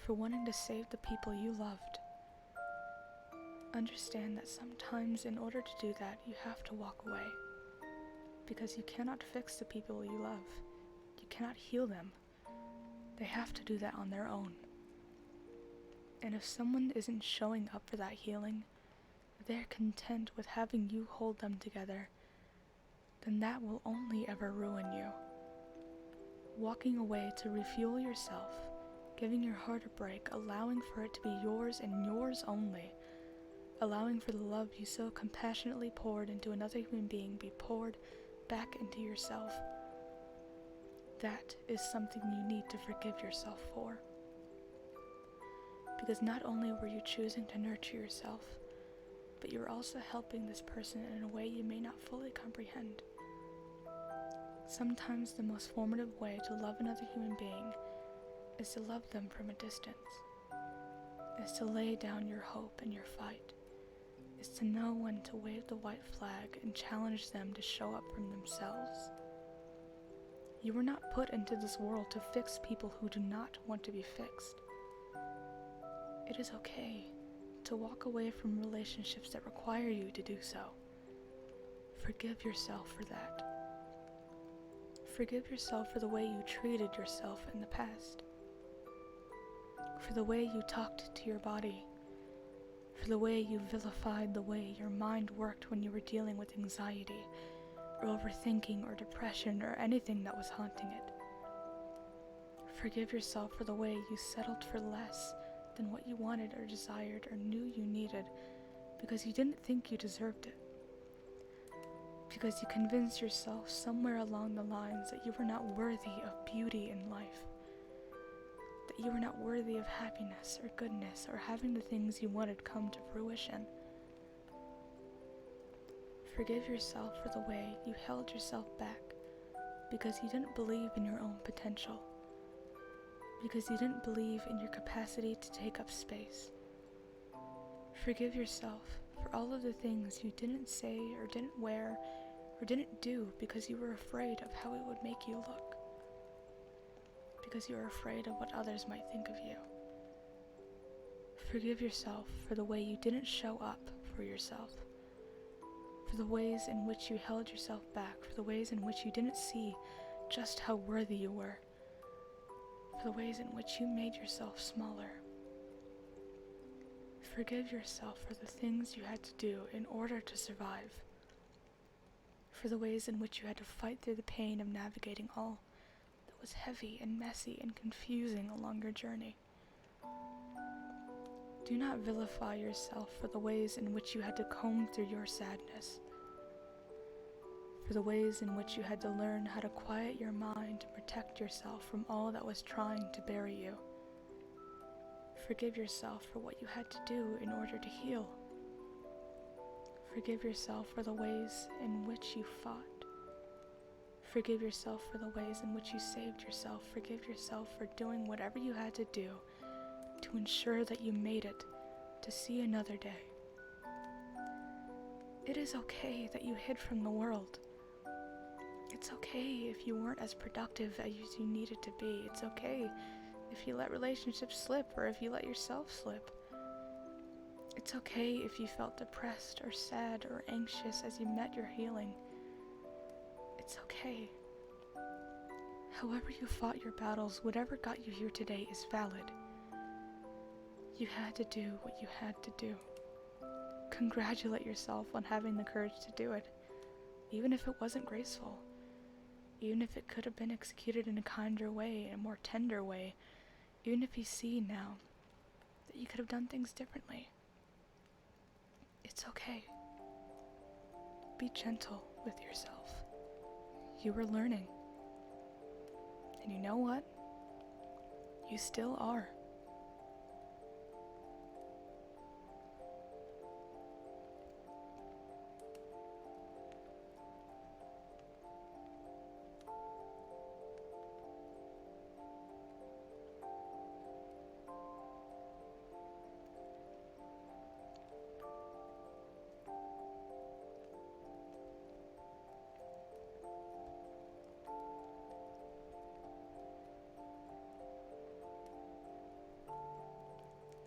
for wanting to save the people you loved. Understand that sometimes in order to do that, you have to walk away, because you cannot fix the people you love. You cannot heal them. They have to do that on their own. And if someone isn't showing up for that healing, they're content with having you hold them together, then that will only ever ruin you. Walking away to refuel yourself, giving your heart a break, allowing for it to be yours and yours only, allowing for the love you so compassionately poured into another human being be poured back into yourself. That is something you need to forgive yourself for. Because not only were you choosing to nurture yourself, but you're also helping this person in a way you may not fully comprehend. Sometimes the most formative way to love another human being is to love them from a distance, is to lay down your hope and your fight, is to know when to wave the white flag and challenge them to show up from themselves. You were not put into this world to fix people who do not want to be fixed. It is okay to walk away from relationships that require you to do so. Forgive yourself for that. Forgive yourself for the way you treated yourself in the past, for the way you talked to your body, for the way you vilified the way your mind worked when you were dealing with anxiety, or overthinking, or depression, or anything that was haunting it. Forgive yourself for the way you settled for less than what you wanted or desired or knew you needed because you didn't think you deserved it. Because you convinced yourself somewhere along the lines that you were not worthy of beauty in life, that you were not worthy of happiness or goodness or having the things you wanted come to fruition. Forgive yourself for the way you held yourself back because you didn't believe in your own potential, because you didn't believe in your capacity to take up space. Forgive yourself for all of the things you didn't say or didn't wear or didn't do because you were afraid of how it would make you look. because you are afraid of what others might think of you. Forgive yourself for the way you didn't show up for yourself, for the ways in which you held yourself back, for the ways in which you didn't see just how worthy you were, for the ways in which you made yourself smaller. Forgive yourself for the things you had to do in order to survive, for the ways in which you had to fight through the pain of navigating all that was heavy and messy and confusing along your journey. Do not vilify yourself for the ways in which you had to comb through your sadness, for the ways in which you had to learn how to quiet your mind to protect yourself from all that was trying to bury you. Forgive yourself for what you had to do in order to heal. Forgive yourself for the ways in which you fought. Forgive yourself for the ways in which you saved yourself. Forgive yourself for doing whatever you had to do to ensure that you made it to see another day. It is okay that you hid from the world. It's okay if you weren't as productive as you needed to be. It's okay if you let relationships slip or if you let yourself slip. It's okay if you felt depressed or sad or anxious as you met your healing. It's okay. However you fought your battles, whatever got you here today is valid. You had to do what you had to do. Congratulate yourself on having the courage to do it, even if it wasn't graceful, even if it could have been executed in a kinder way, in a more tender way, even if you see now that you could have done things differently. It's okay. Be gentle with yourself. You were learning. And you know what? You still are.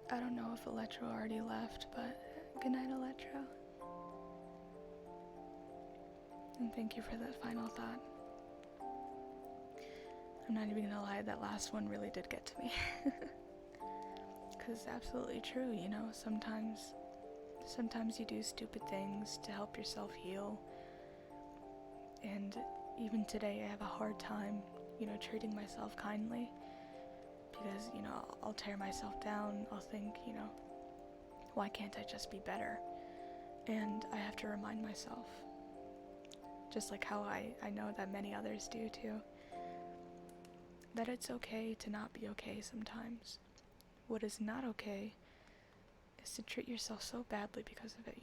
I don't know if Electro already left, but good night, Electro. And thank you for that final thought. I'm not even gonna lie, that last one really did get to me. Because it's absolutely true, you know, sometimes you do stupid things to help yourself heal. And even today I have a hard time, treating myself kindly. Because, I'll tear myself down. I'll think, why can't I just be better? And I have to remind myself, just like how I know that many others do too, that it's okay to not be okay sometimes. What is not okay is to treat yourself so badly because of it,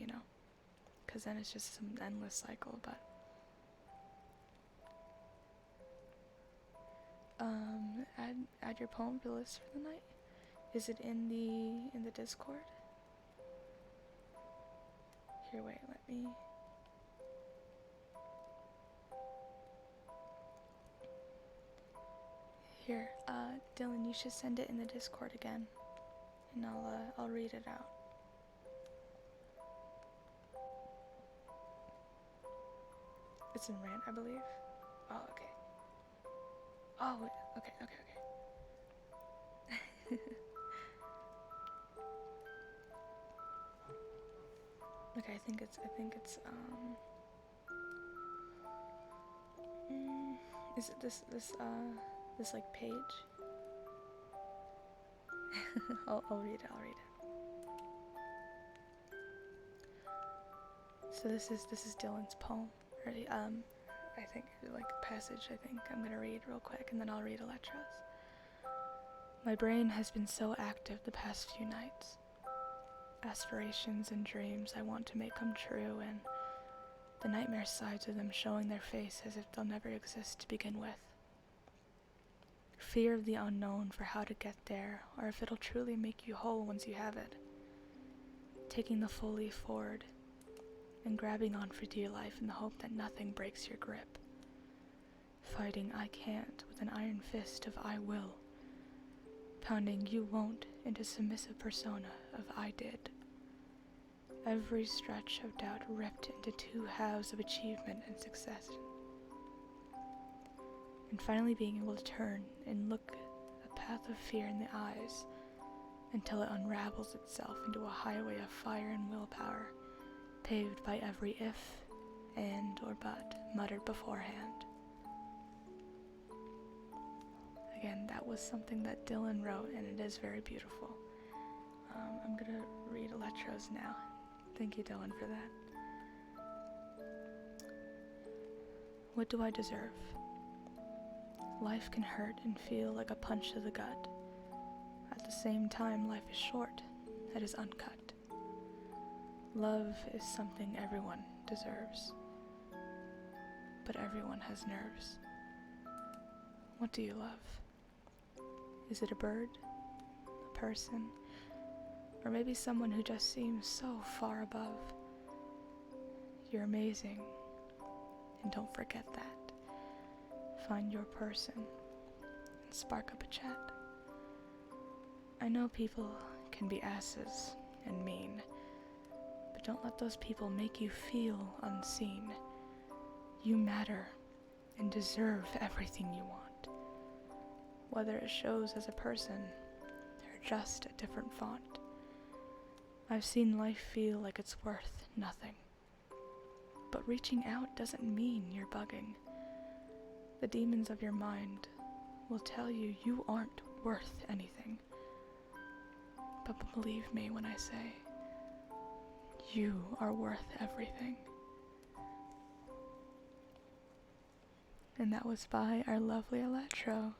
because then it's just some endless cycle. But add your poem to the list for the night. Is it in the Discord? Here, wait, let me. Here, Dylan, you should send it in the Discord again, and I'll read it out. It's in rant, I believe. Oh, okay. Oh, wait, okay. Okay, I think it's is it this like page? I'll read it. So this is Dylan's poem, or I think like passage. I think I'm gonna read real quick, and then I'll read Electra's. My brain has been so active the past few nights. Aspirations and dreams I want to make come true, and the nightmare sides of them showing their face as if they'll never exist to begin with. Fear of the unknown for how to get there, or if it'll truly make you whole once you have it. Taking the full leap forward, and grabbing on for dear life in the hope that nothing breaks your grip. fighting I can't with an iron fist of I will, pounding you won't into submissive persona of I did. Every stretch of doubt ripped into two halves of achievement and success. And finally being able to turn and look a path of fear in the eyes until it unravels itself into a highway of fire and willpower, paved by every if, and, or but muttered beforehand. Again, that was something that Dylan wrote, and it is very beautiful. I'm gonna read Electro's now. Thank you, Dylan, for that. What do I deserve? Life can hurt and feel like a punch to the gut. At the same time, life is short, it is uncut. Love is something everyone deserves, but everyone has nerves. What do you love? Is it a bird, a person, or maybe someone who just seems so far above? You're amazing, and don't forget that. Find your person and spark up a chat. I know people can be asses and mean, but don't let those people make you feel unseen. You matter and deserve everything you want, whether it shows as a person or just a different font. I've seen life feel like it's worth nothing, but reaching out doesn't mean you're bugging. The demons of your mind will tell you you aren't worth anything. But believe me when I say, you are worth everything. And that was by our lovely Electro.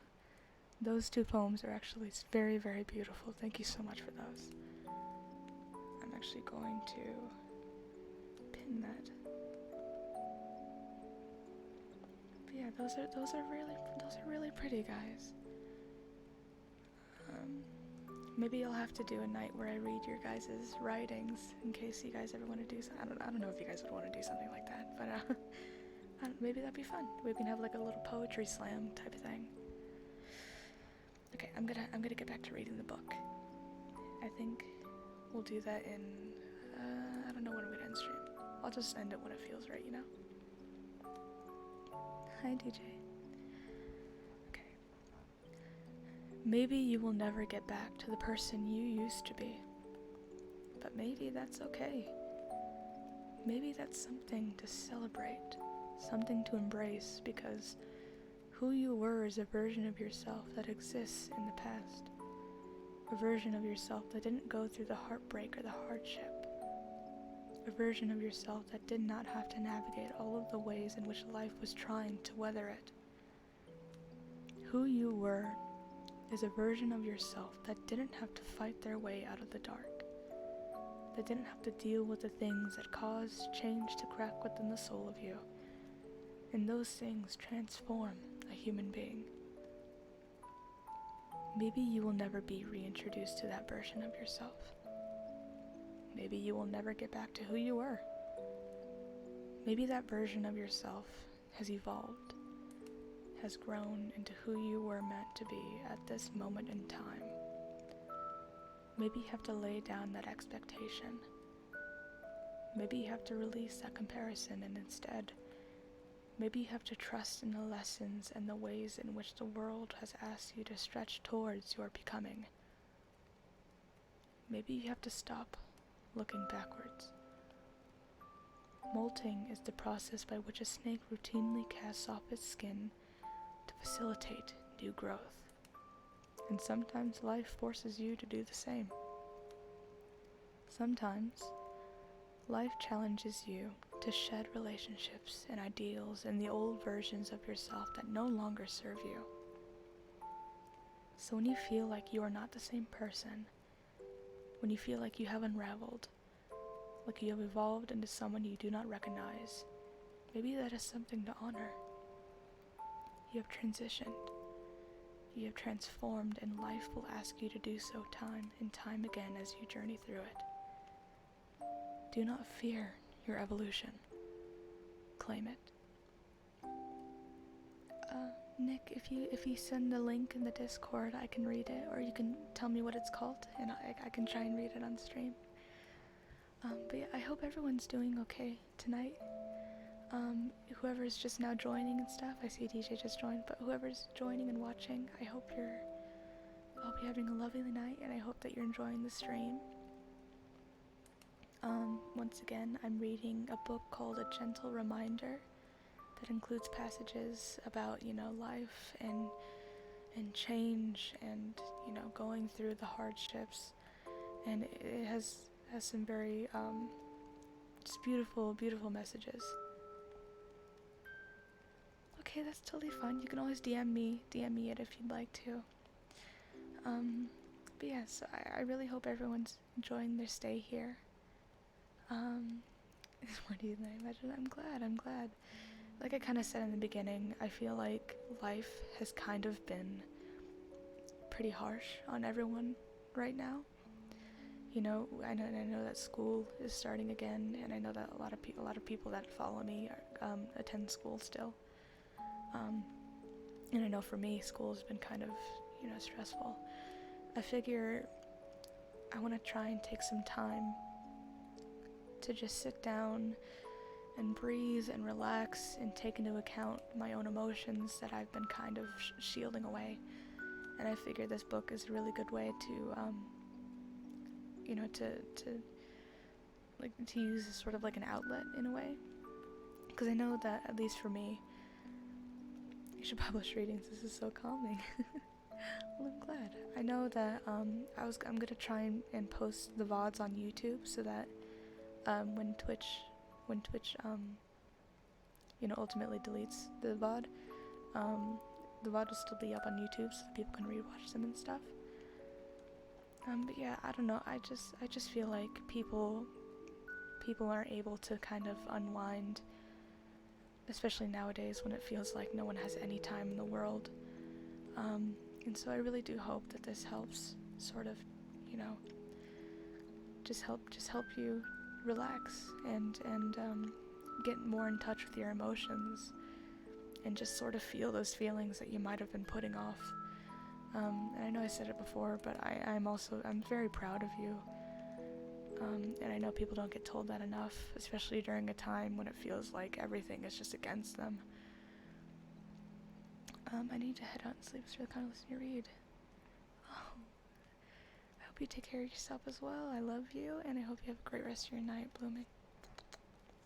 Those two poems are actually very, very beautiful. Thank you so much for those. I'm actually going to pin that. But yeah, those are really pretty, guys. Maybe I'll have to do a night where I read your guys' writings in case you guys ever want to do something. I don't know if you guys would want to do something like that, but maybe that'd be fun. We can have like a little poetry slam type of thing. Okay, I'm gonna get back to reading the book. I think we'll do that in I don't know when I'm gonna end stream. I'll just end it when it feels right, you know? Hi, DJ. Maybe you will never get back to the person you used to be, but maybe that's okay. Maybe that's something to celebrate, something to embrace, because who you were is a version of yourself that exists in the past, a version of yourself that didn't go through the heartbreak or the hardship, a version of yourself that did not have to navigate all of the ways in which life was trying to weather it. Who you were is a version of yourself that didn't have to fight their way out of the dark, that didn't have to deal with the things that caused change to crack within the soul of you, and those things transform a human being. Maybe you will never be reintroduced to that version of yourself. Maybe you will never get back to who you were. Maybe that version of yourself has evolved, has grown into who you were meant to be at this moment in time. Maybe you have to lay down that expectation. Maybe you have to release that comparison, and instead, maybe you have to trust in the lessons and the ways in which the world has asked you to stretch towards your becoming. Maybe you have to stop looking backwards. Molting is the process by which a snake routinely casts off its skin to facilitate new growth. And sometimes life forces you to do the same. Sometimes life challenges you to shed relationships and ideals and the old versions of yourself that no longer serve you. So when you feel like you are not the same person, when you feel like you have unraveled, like you have evolved into someone you do not recognize, maybe that is something to honor. You have transitioned, you have transformed, and life will ask you to do so time and time again as you journey through it. Do not fear your evolution. Claim it. Nick, if you send the link in the Discord, I can read it, or you can tell me what it's called, and I can try and read it on stream. But yeah, I hope everyone's doing okay tonight. Whoever's just now joining and stuff, I see DJ just joined, but whoever's joining and watching, I hope you're having a lovely night, and I hope that you're enjoying the stream. Once again, I'm reading a book called A Gentle Reminder that includes passages about, life and change and, going through the hardships. And it has some very, just beautiful, beautiful messages. Okay, that's totally fine. You can always DM me it if you'd like to. But yeah, so I really hope everyone's enjoying their stay here. What do you think? Imagine, I'm glad. Like I kind of said in the beginning, I feel like life has kind of been pretty harsh on everyone right now. I know that school is starting again, and I know that a lot of people that follow me attend school still. And I know for me, school's been kind of, stressful. I figure I want to try and take some time to just sit down and breathe and relax and take into account my own emotions that I've been kind of shielding away. And I figure this book is a really good way to to use as sort of like an outlet in a way. Because I know that, at least for me, you should publish readings. This is so calming. Well, I'm glad. I know that I'm gonna try and post the VODs on YouTube so that when Twitch ultimately deletes the VOD, the VOD will still be up on YouTube so that people can rewatch them and stuff. But yeah, I don't know. I just feel like people aren't able to kind of unwind, especially nowadays when it feels like no one has any time in the world. And so I really do hope that this helps sort of, just help you relax and get more in touch with your emotions and just sort of feel those feelings that you might have been putting off. And I know I said it before, but I'm very proud of you. And I know people don't get told that enough, especially during a time when it feels like everything is just against them. I need to head out and sleep. It's really kind of listening to you read. Oh, I hope you take care of yourself as well. I love you, and I hope you have a great rest of your night, Blooming.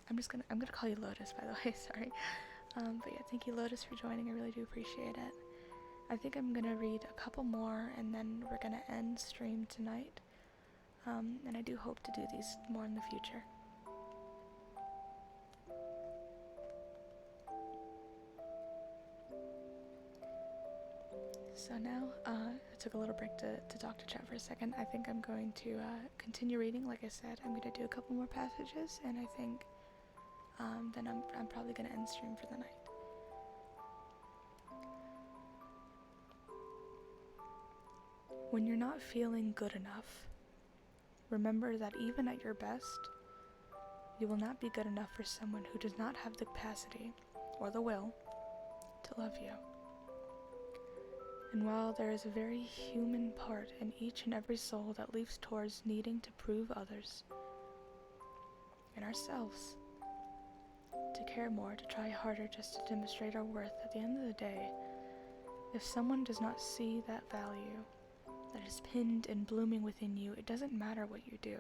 I'm gonna call you Lotus, by the way. Sorry. But yeah, thank you, Lotus, for joining. I really do appreciate it. I think I'm gonna read a couple more, and then we're gonna end stream tonight. And I do hope to do these more in the future. So now, I took a little break to talk to chat for a second. I think I'm going to continue reading. Like I said, I'm going to do a couple more passages, and I think then I'm probably going to end stream for the night. When you're not feeling good enough, remember that even at your best, you will not be good enough for someone who does not have the capacity or the will to love you. And while there is a very human part in each and every soul that leaps towards needing to prove others and ourselves to care more, to try harder just to demonstrate our worth, at the end of the day, if someone does not see that value that is pinned and blooming within you, it doesn't matter what you do.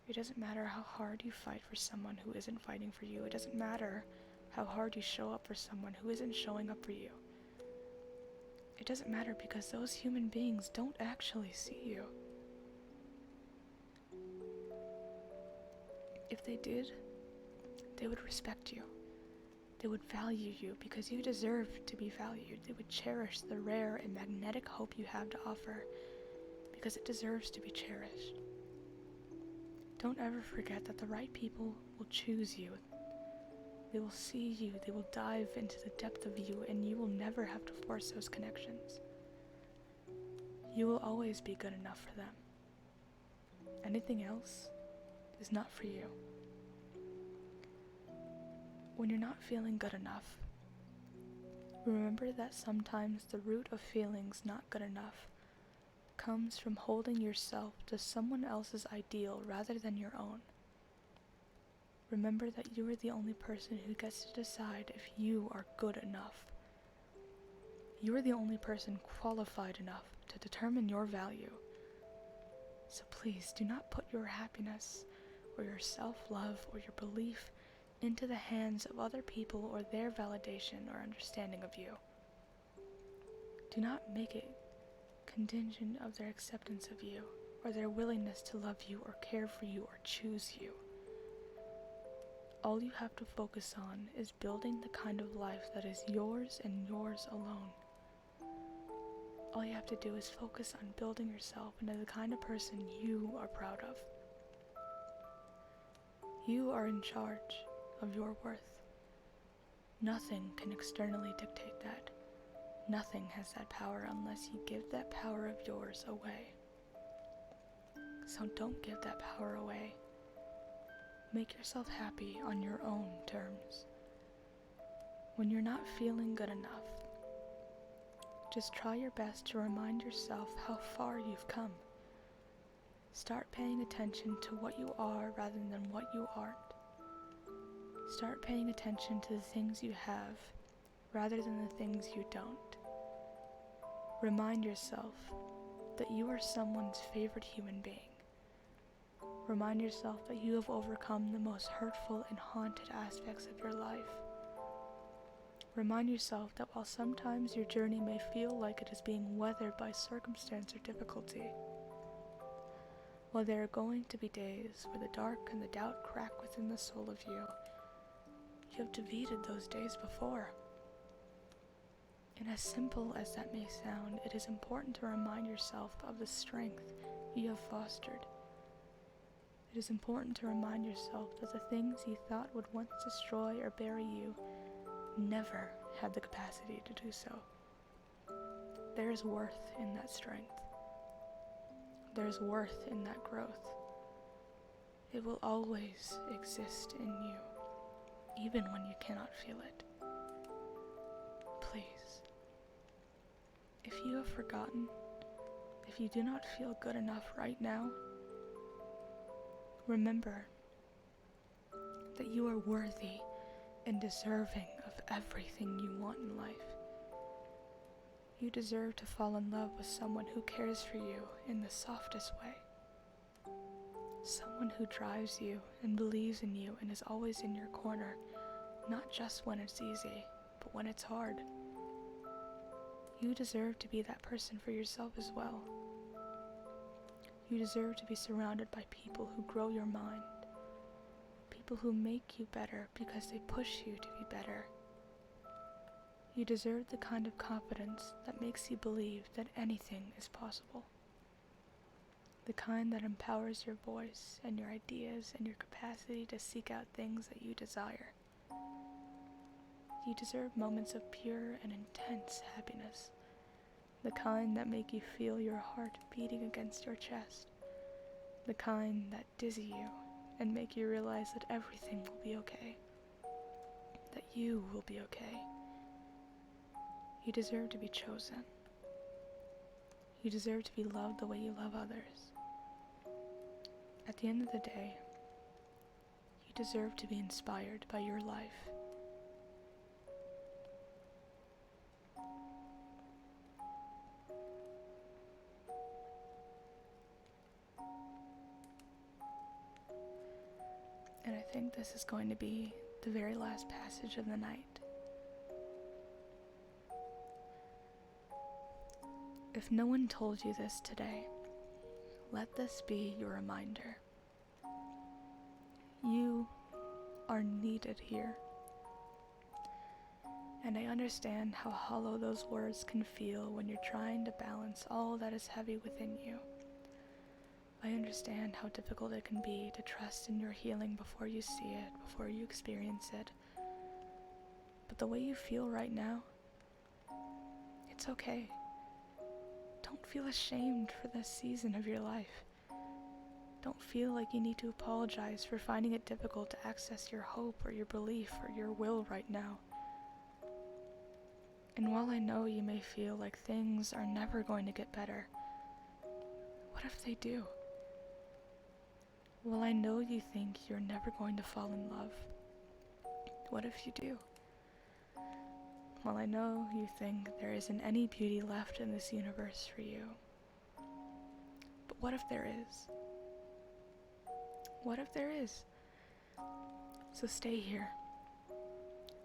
It doesn't matter how hard you fight for someone who isn't fighting for you. It doesn't matter how hard you show up for someone who isn't showing up for you. It doesn't matter, because those human beings don't actually see you. If they did, they would respect you. They would value you because you deserve to be valued. They would cherish the rare and magnetic hope you have to offer because it deserves to be cherished. Don't ever forget that the right people will choose you. They will see you, they will dive into the depth of you, and you will never have to force those connections. You will always be good enough for them. Anything else is not for you. When you're not feeling good enough, Remember that sometimes the root of feelings not good enough comes from holding yourself to someone else's ideal rather than your own. Remember that you are the only person who gets to decide if you are good enough. You are the only person qualified enough to determine your value. So please do not put your happiness or your self-love or your belief into the hands of other people or their validation or understanding of you. Do not make it contingent of their acceptance of you or their willingness to love you or care for you or choose you. All you have to focus on is building the kind of life that is yours and yours alone. All you have to do is focus on building yourself into the kind of person you are proud of. You are in charge of your worth. Nothing can externally dictate that. Nothing has that power unless you give that power of yours away. So don't give that power away. Make yourself happy on your own terms. When you're not feeling good enough, just try your best to remind yourself how far you've come. Start paying attention to what you are rather than what you aren't. Start paying attention to the things you have rather than the things you don't. Remind yourself that you are someone's favorite human being. Remind yourself that you have overcome the most hurtful and haunted aspects of your life. Remind yourself that while sometimes your journey may feel like it is being weathered by circumstance or difficulty, while there are going to be days where the dark and the doubt crack within the soul of you, you have defeated those days before. And as simple as that may sound, it is important to remind yourself of the strength you have fostered. It is important to remind yourself that the things you thought would once destroy or bury you never had the capacity to do so. There is worth in that strength. There is worth in that growth. It will always exist in you, even when you cannot feel it. Please, if you have forgotten, if you do not feel good enough right now, remember that you are worthy and deserving of everything you want in life. You deserve to fall in love with someone who cares for you in the softest way. Someone who drives you and believes in you and is always in your corner, not just when it's easy, but when it's hard. You deserve to be that person for yourself as well. You deserve to be surrounded by people who grow your mind. People who make you better because they push you to be better. You deserve the kind of confidence that makes you believe that anything is possible. The kind that empowers your voice and your ideas and your capacity to seek out things that you desire. You deserve moments of pure and intense happiness. The kind that make you feel your heart beating against your chest. The kind that dizzy you and make you realize that everything will be okay. That you will be okay. You deserve to be chosen. You deserve to be loved the way you love others. At the end of the day, you deserve to be inspired by your life. And I think this is going to be the very last passage of the night. If no one told you this today, let this be your reminder. You are needed here. And I understand how hollow those words can feel when you're trying to balance all that is heavy within you. I understand how difficult it can be to trust in your healing before you see it, before you experience it. But the way you feel right now, it's okay. Don't feel ashamed for this season of your life. Don't feel like you need to apologize for finding it difficult to access your hope or your belief or your will right now. And while I know you may feel like things are never going to get better, what if they do? While I know you think you're never going to fall in love, what if you do? While I know you think there isn't any beauty left in this universe for you, but what if there is? What if there is? So stay here.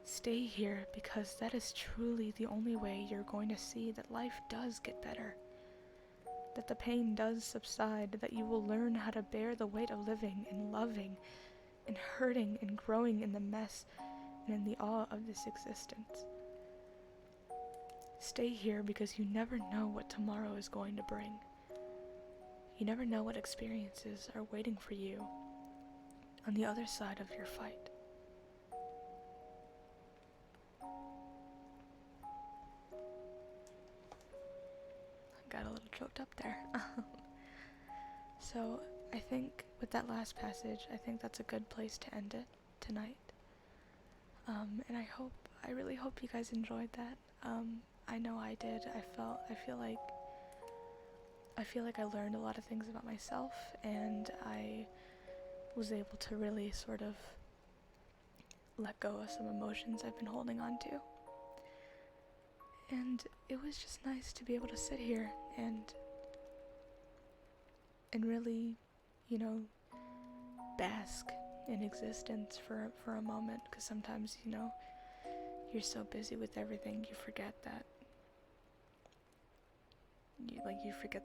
Stay here, because that is truly the only way you're going to see that life does get better. That the pain does subside, that you will learn how to bear the weight of living and loving and hurting and growing in the mess and in the awe of this existence. Stay here because you never know what tomorrow is going to bring. You never know what experiences are waiting for you on the other side of your fight. Got a little choked up there. So I think with that last passage, I think that's a good place to end it tonight. And I really hope you guys enjoyed that. I know I did. I feel like I learned a lot of things about myself, and I was able to really sort of let go of some emotions I've been holding on to. And it was just nice to be able to sit here and really, bask in existence for a moment, because sometimes, you're so busy with everything, you forget that you forget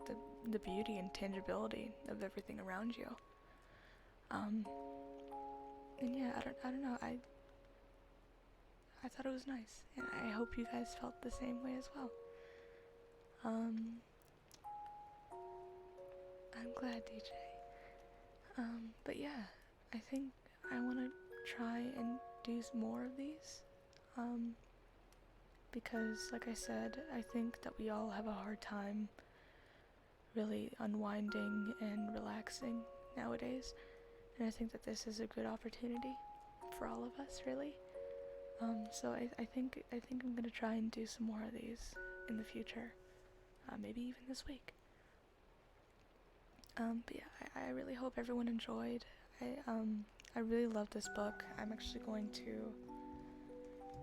the beauty and tangibility of everything around you. And yeah, I don't know, I thought it was nice, and I hope you guys felt the same way as well. I'm glad, DJ. But yeah, I think I want to try and do more of these, because like I said, I think that we all have a hard time really unwinding and relaxing nowadays, and I think that this is a good opportunity for all of us, really. So I think I'm gonna try and do some more of these in the future, maybe even this week. But yeah, I really hope everyone enjoyed. I really love this book. I'm actually going to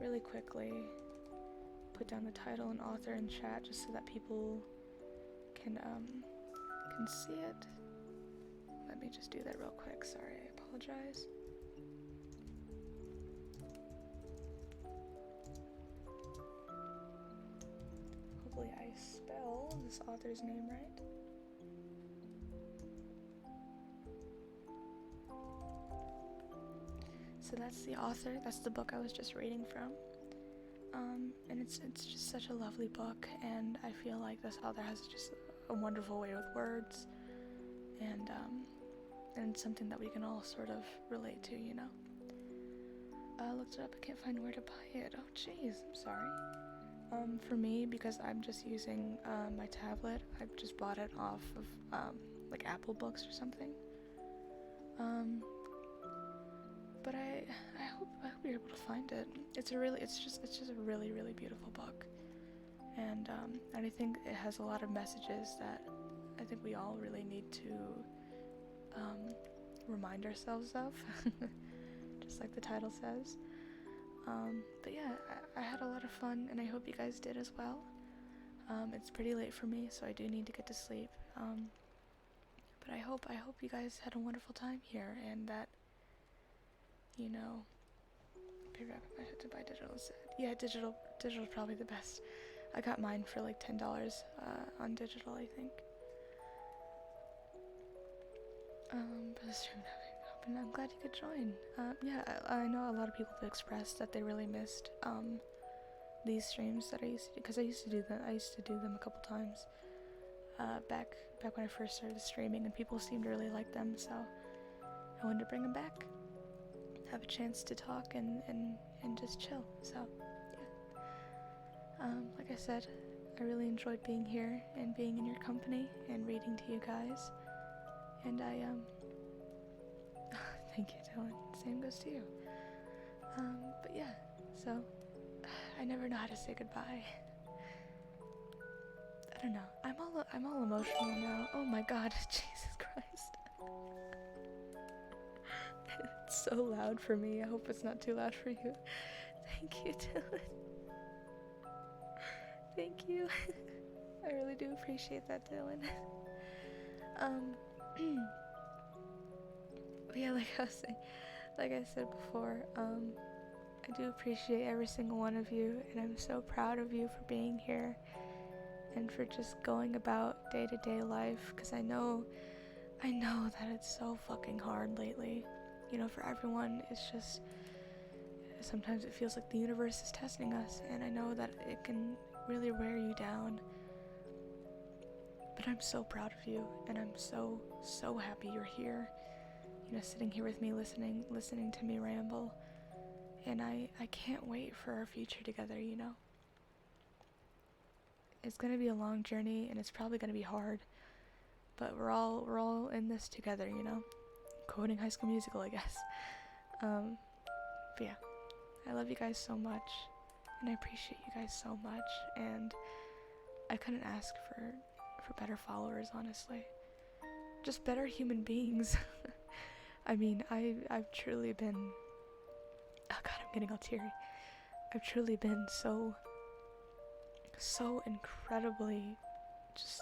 really quickly put down the title and author in chat just so that people can see it. Let me just do that real quick. Sorry, I apologize. Hopefully I spell this author's name right. So that's the author, that's the book I was just reading from. And it's just such a lovely book, and I feel like this author has just a wonderful way with words, and something that we can all sort of relate to, I looked it up, I can't find where to buy it. Oh jeez, I'm sorry. For me, because I'm just using my tablet, I just bought it off of like Apple Books or something. But I hope you're able to find it. It's just a really, really beautiful book, and I think it has a lot of messages that I think we all really need to remind ourselves of, just like the title says. But yeah, I had a lot of fun, and I hope you guys did as well. It's pretty late for me, so I do need to get to sleep. But I hope you guys had a wonderful time here, and that, maybe I had to buy digital set. Yeah, digital is probably the best. I got mine for like $10 on digital, I think. But the stream having open, I'm glad you could join. Yeah, I know a lot of people have expressed that they really missed these streams that I used to do, because I used to do them a couple times back when I first started streaming, and people seemed to really like them, so I wanted to bring them back, have a chance to talk and just chill. So yeah, like I said, I really enjoyed being here and being in your company and reading to you guys, and I thank you, Dylan, same goes to you. But yeah, so I never know how to say goodbye. I don't know. I'm all emotional now. Oh my god, Jesus Christ. It's so loud for me. I hope it's not too loud for you. Thank you, Dylan. Thank you. I really do appreciate that, Dylan. But yeah, like I said before, I do appreciate every single one of you, and I'm so proud of you for being here and for just going about day-to-day life, because I know that it's so fucking hard lately. You know, for everyone, it's just, sometimes it feels like the universe is testing us, and I know that it can really wear you down. But I'm so proud of you, and I'm so happy you're here. You know, sitting here with me, listening to me ramble. And I can't wait for our future together, you know? It's gonna be a long journey, and it's probably gonna be hard. But we're all in this together, you know? Quoting High School Musical, I guess. But yeah, I love you guys so much, and I appreciate you guys so much, and I couldn't ask for better followers, honestly. Just better human beings. I mean, I've truly been, oh god, I'm getting all teary. I've truly been so incredibly, just,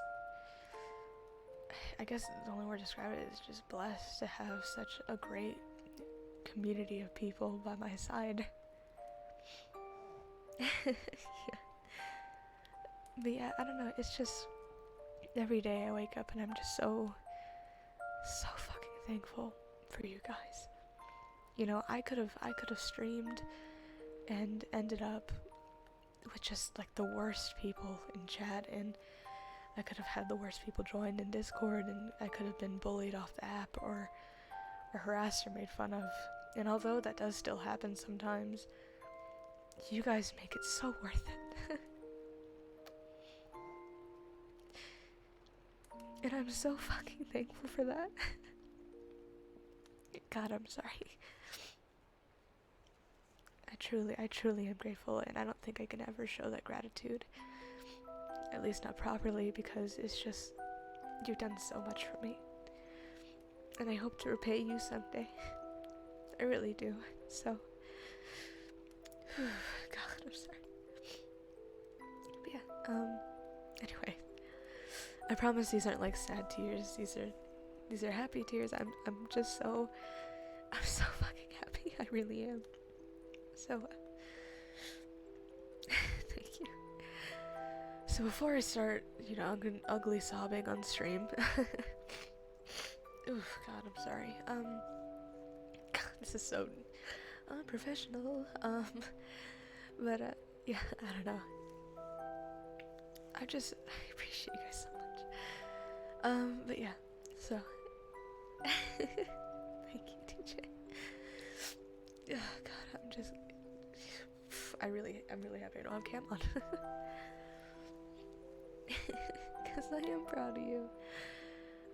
I guess the only word to describe it is just blessed to have such a great community of people by my side. Yeah. But yeah, I don't know, it's just, every day I wake up and I'm just so fucking thankful for you guys. You know, I could have streamed and ended up with just like the worst people in chat, and I could have had the worst people joined in Discord, and I could have been bullied off the app or harassed or made fun of. And although that does still happen sometimes, you guys make it so worth it. And I'm so fucking thankful for that. God, I'm sorry. I truly am grateful, and I don't think I can ever show that gratitude. At least not properly, because it's just, you've done so much for me. And I hope to repay you someday. I really do. So, God, I'm sorry. But yeah, anyway. I promise these aren't like sad tears. These are happy tears. I'm so fucking happy. I really am. So thank you. So before I start, you know, ugly sobbing on stream. Oof, God, I'm sorry. God, this is so unprofessional. But yeah, I don't know. I appreciate you guys so much. But yeah, so thank you, TJ. Oh God, I'm really happy I don't have cam on. Because I am proud of you.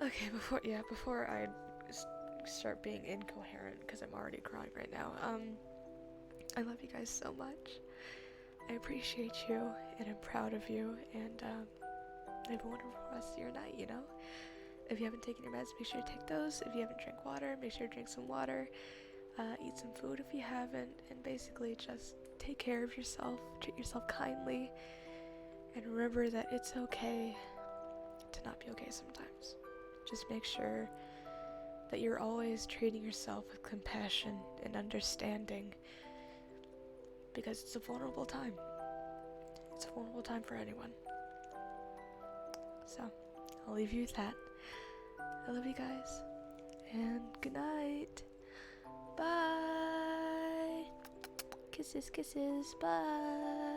Okay, before I start being incoherent, because I'm already crying right now, I love you guys so much. I appreciate you, and I'm proud of you, and have a wonderful rest of your night, you know? If you haven't taken your meds, make sure to take those. If you haven't drank water, make sure to drink some water. Eat some food if you haven't, and basically just take care of yourself, treat yourself kindly, and remember that it's okay to not be okay sometimes. Just make sure that you're always treating yourself with compassion and understanding, because it's a vulnerable time. It's a vulnerable time for anyone. So, I'll leave you with that. I love you guys, and good night. Bye. Kisses, bye.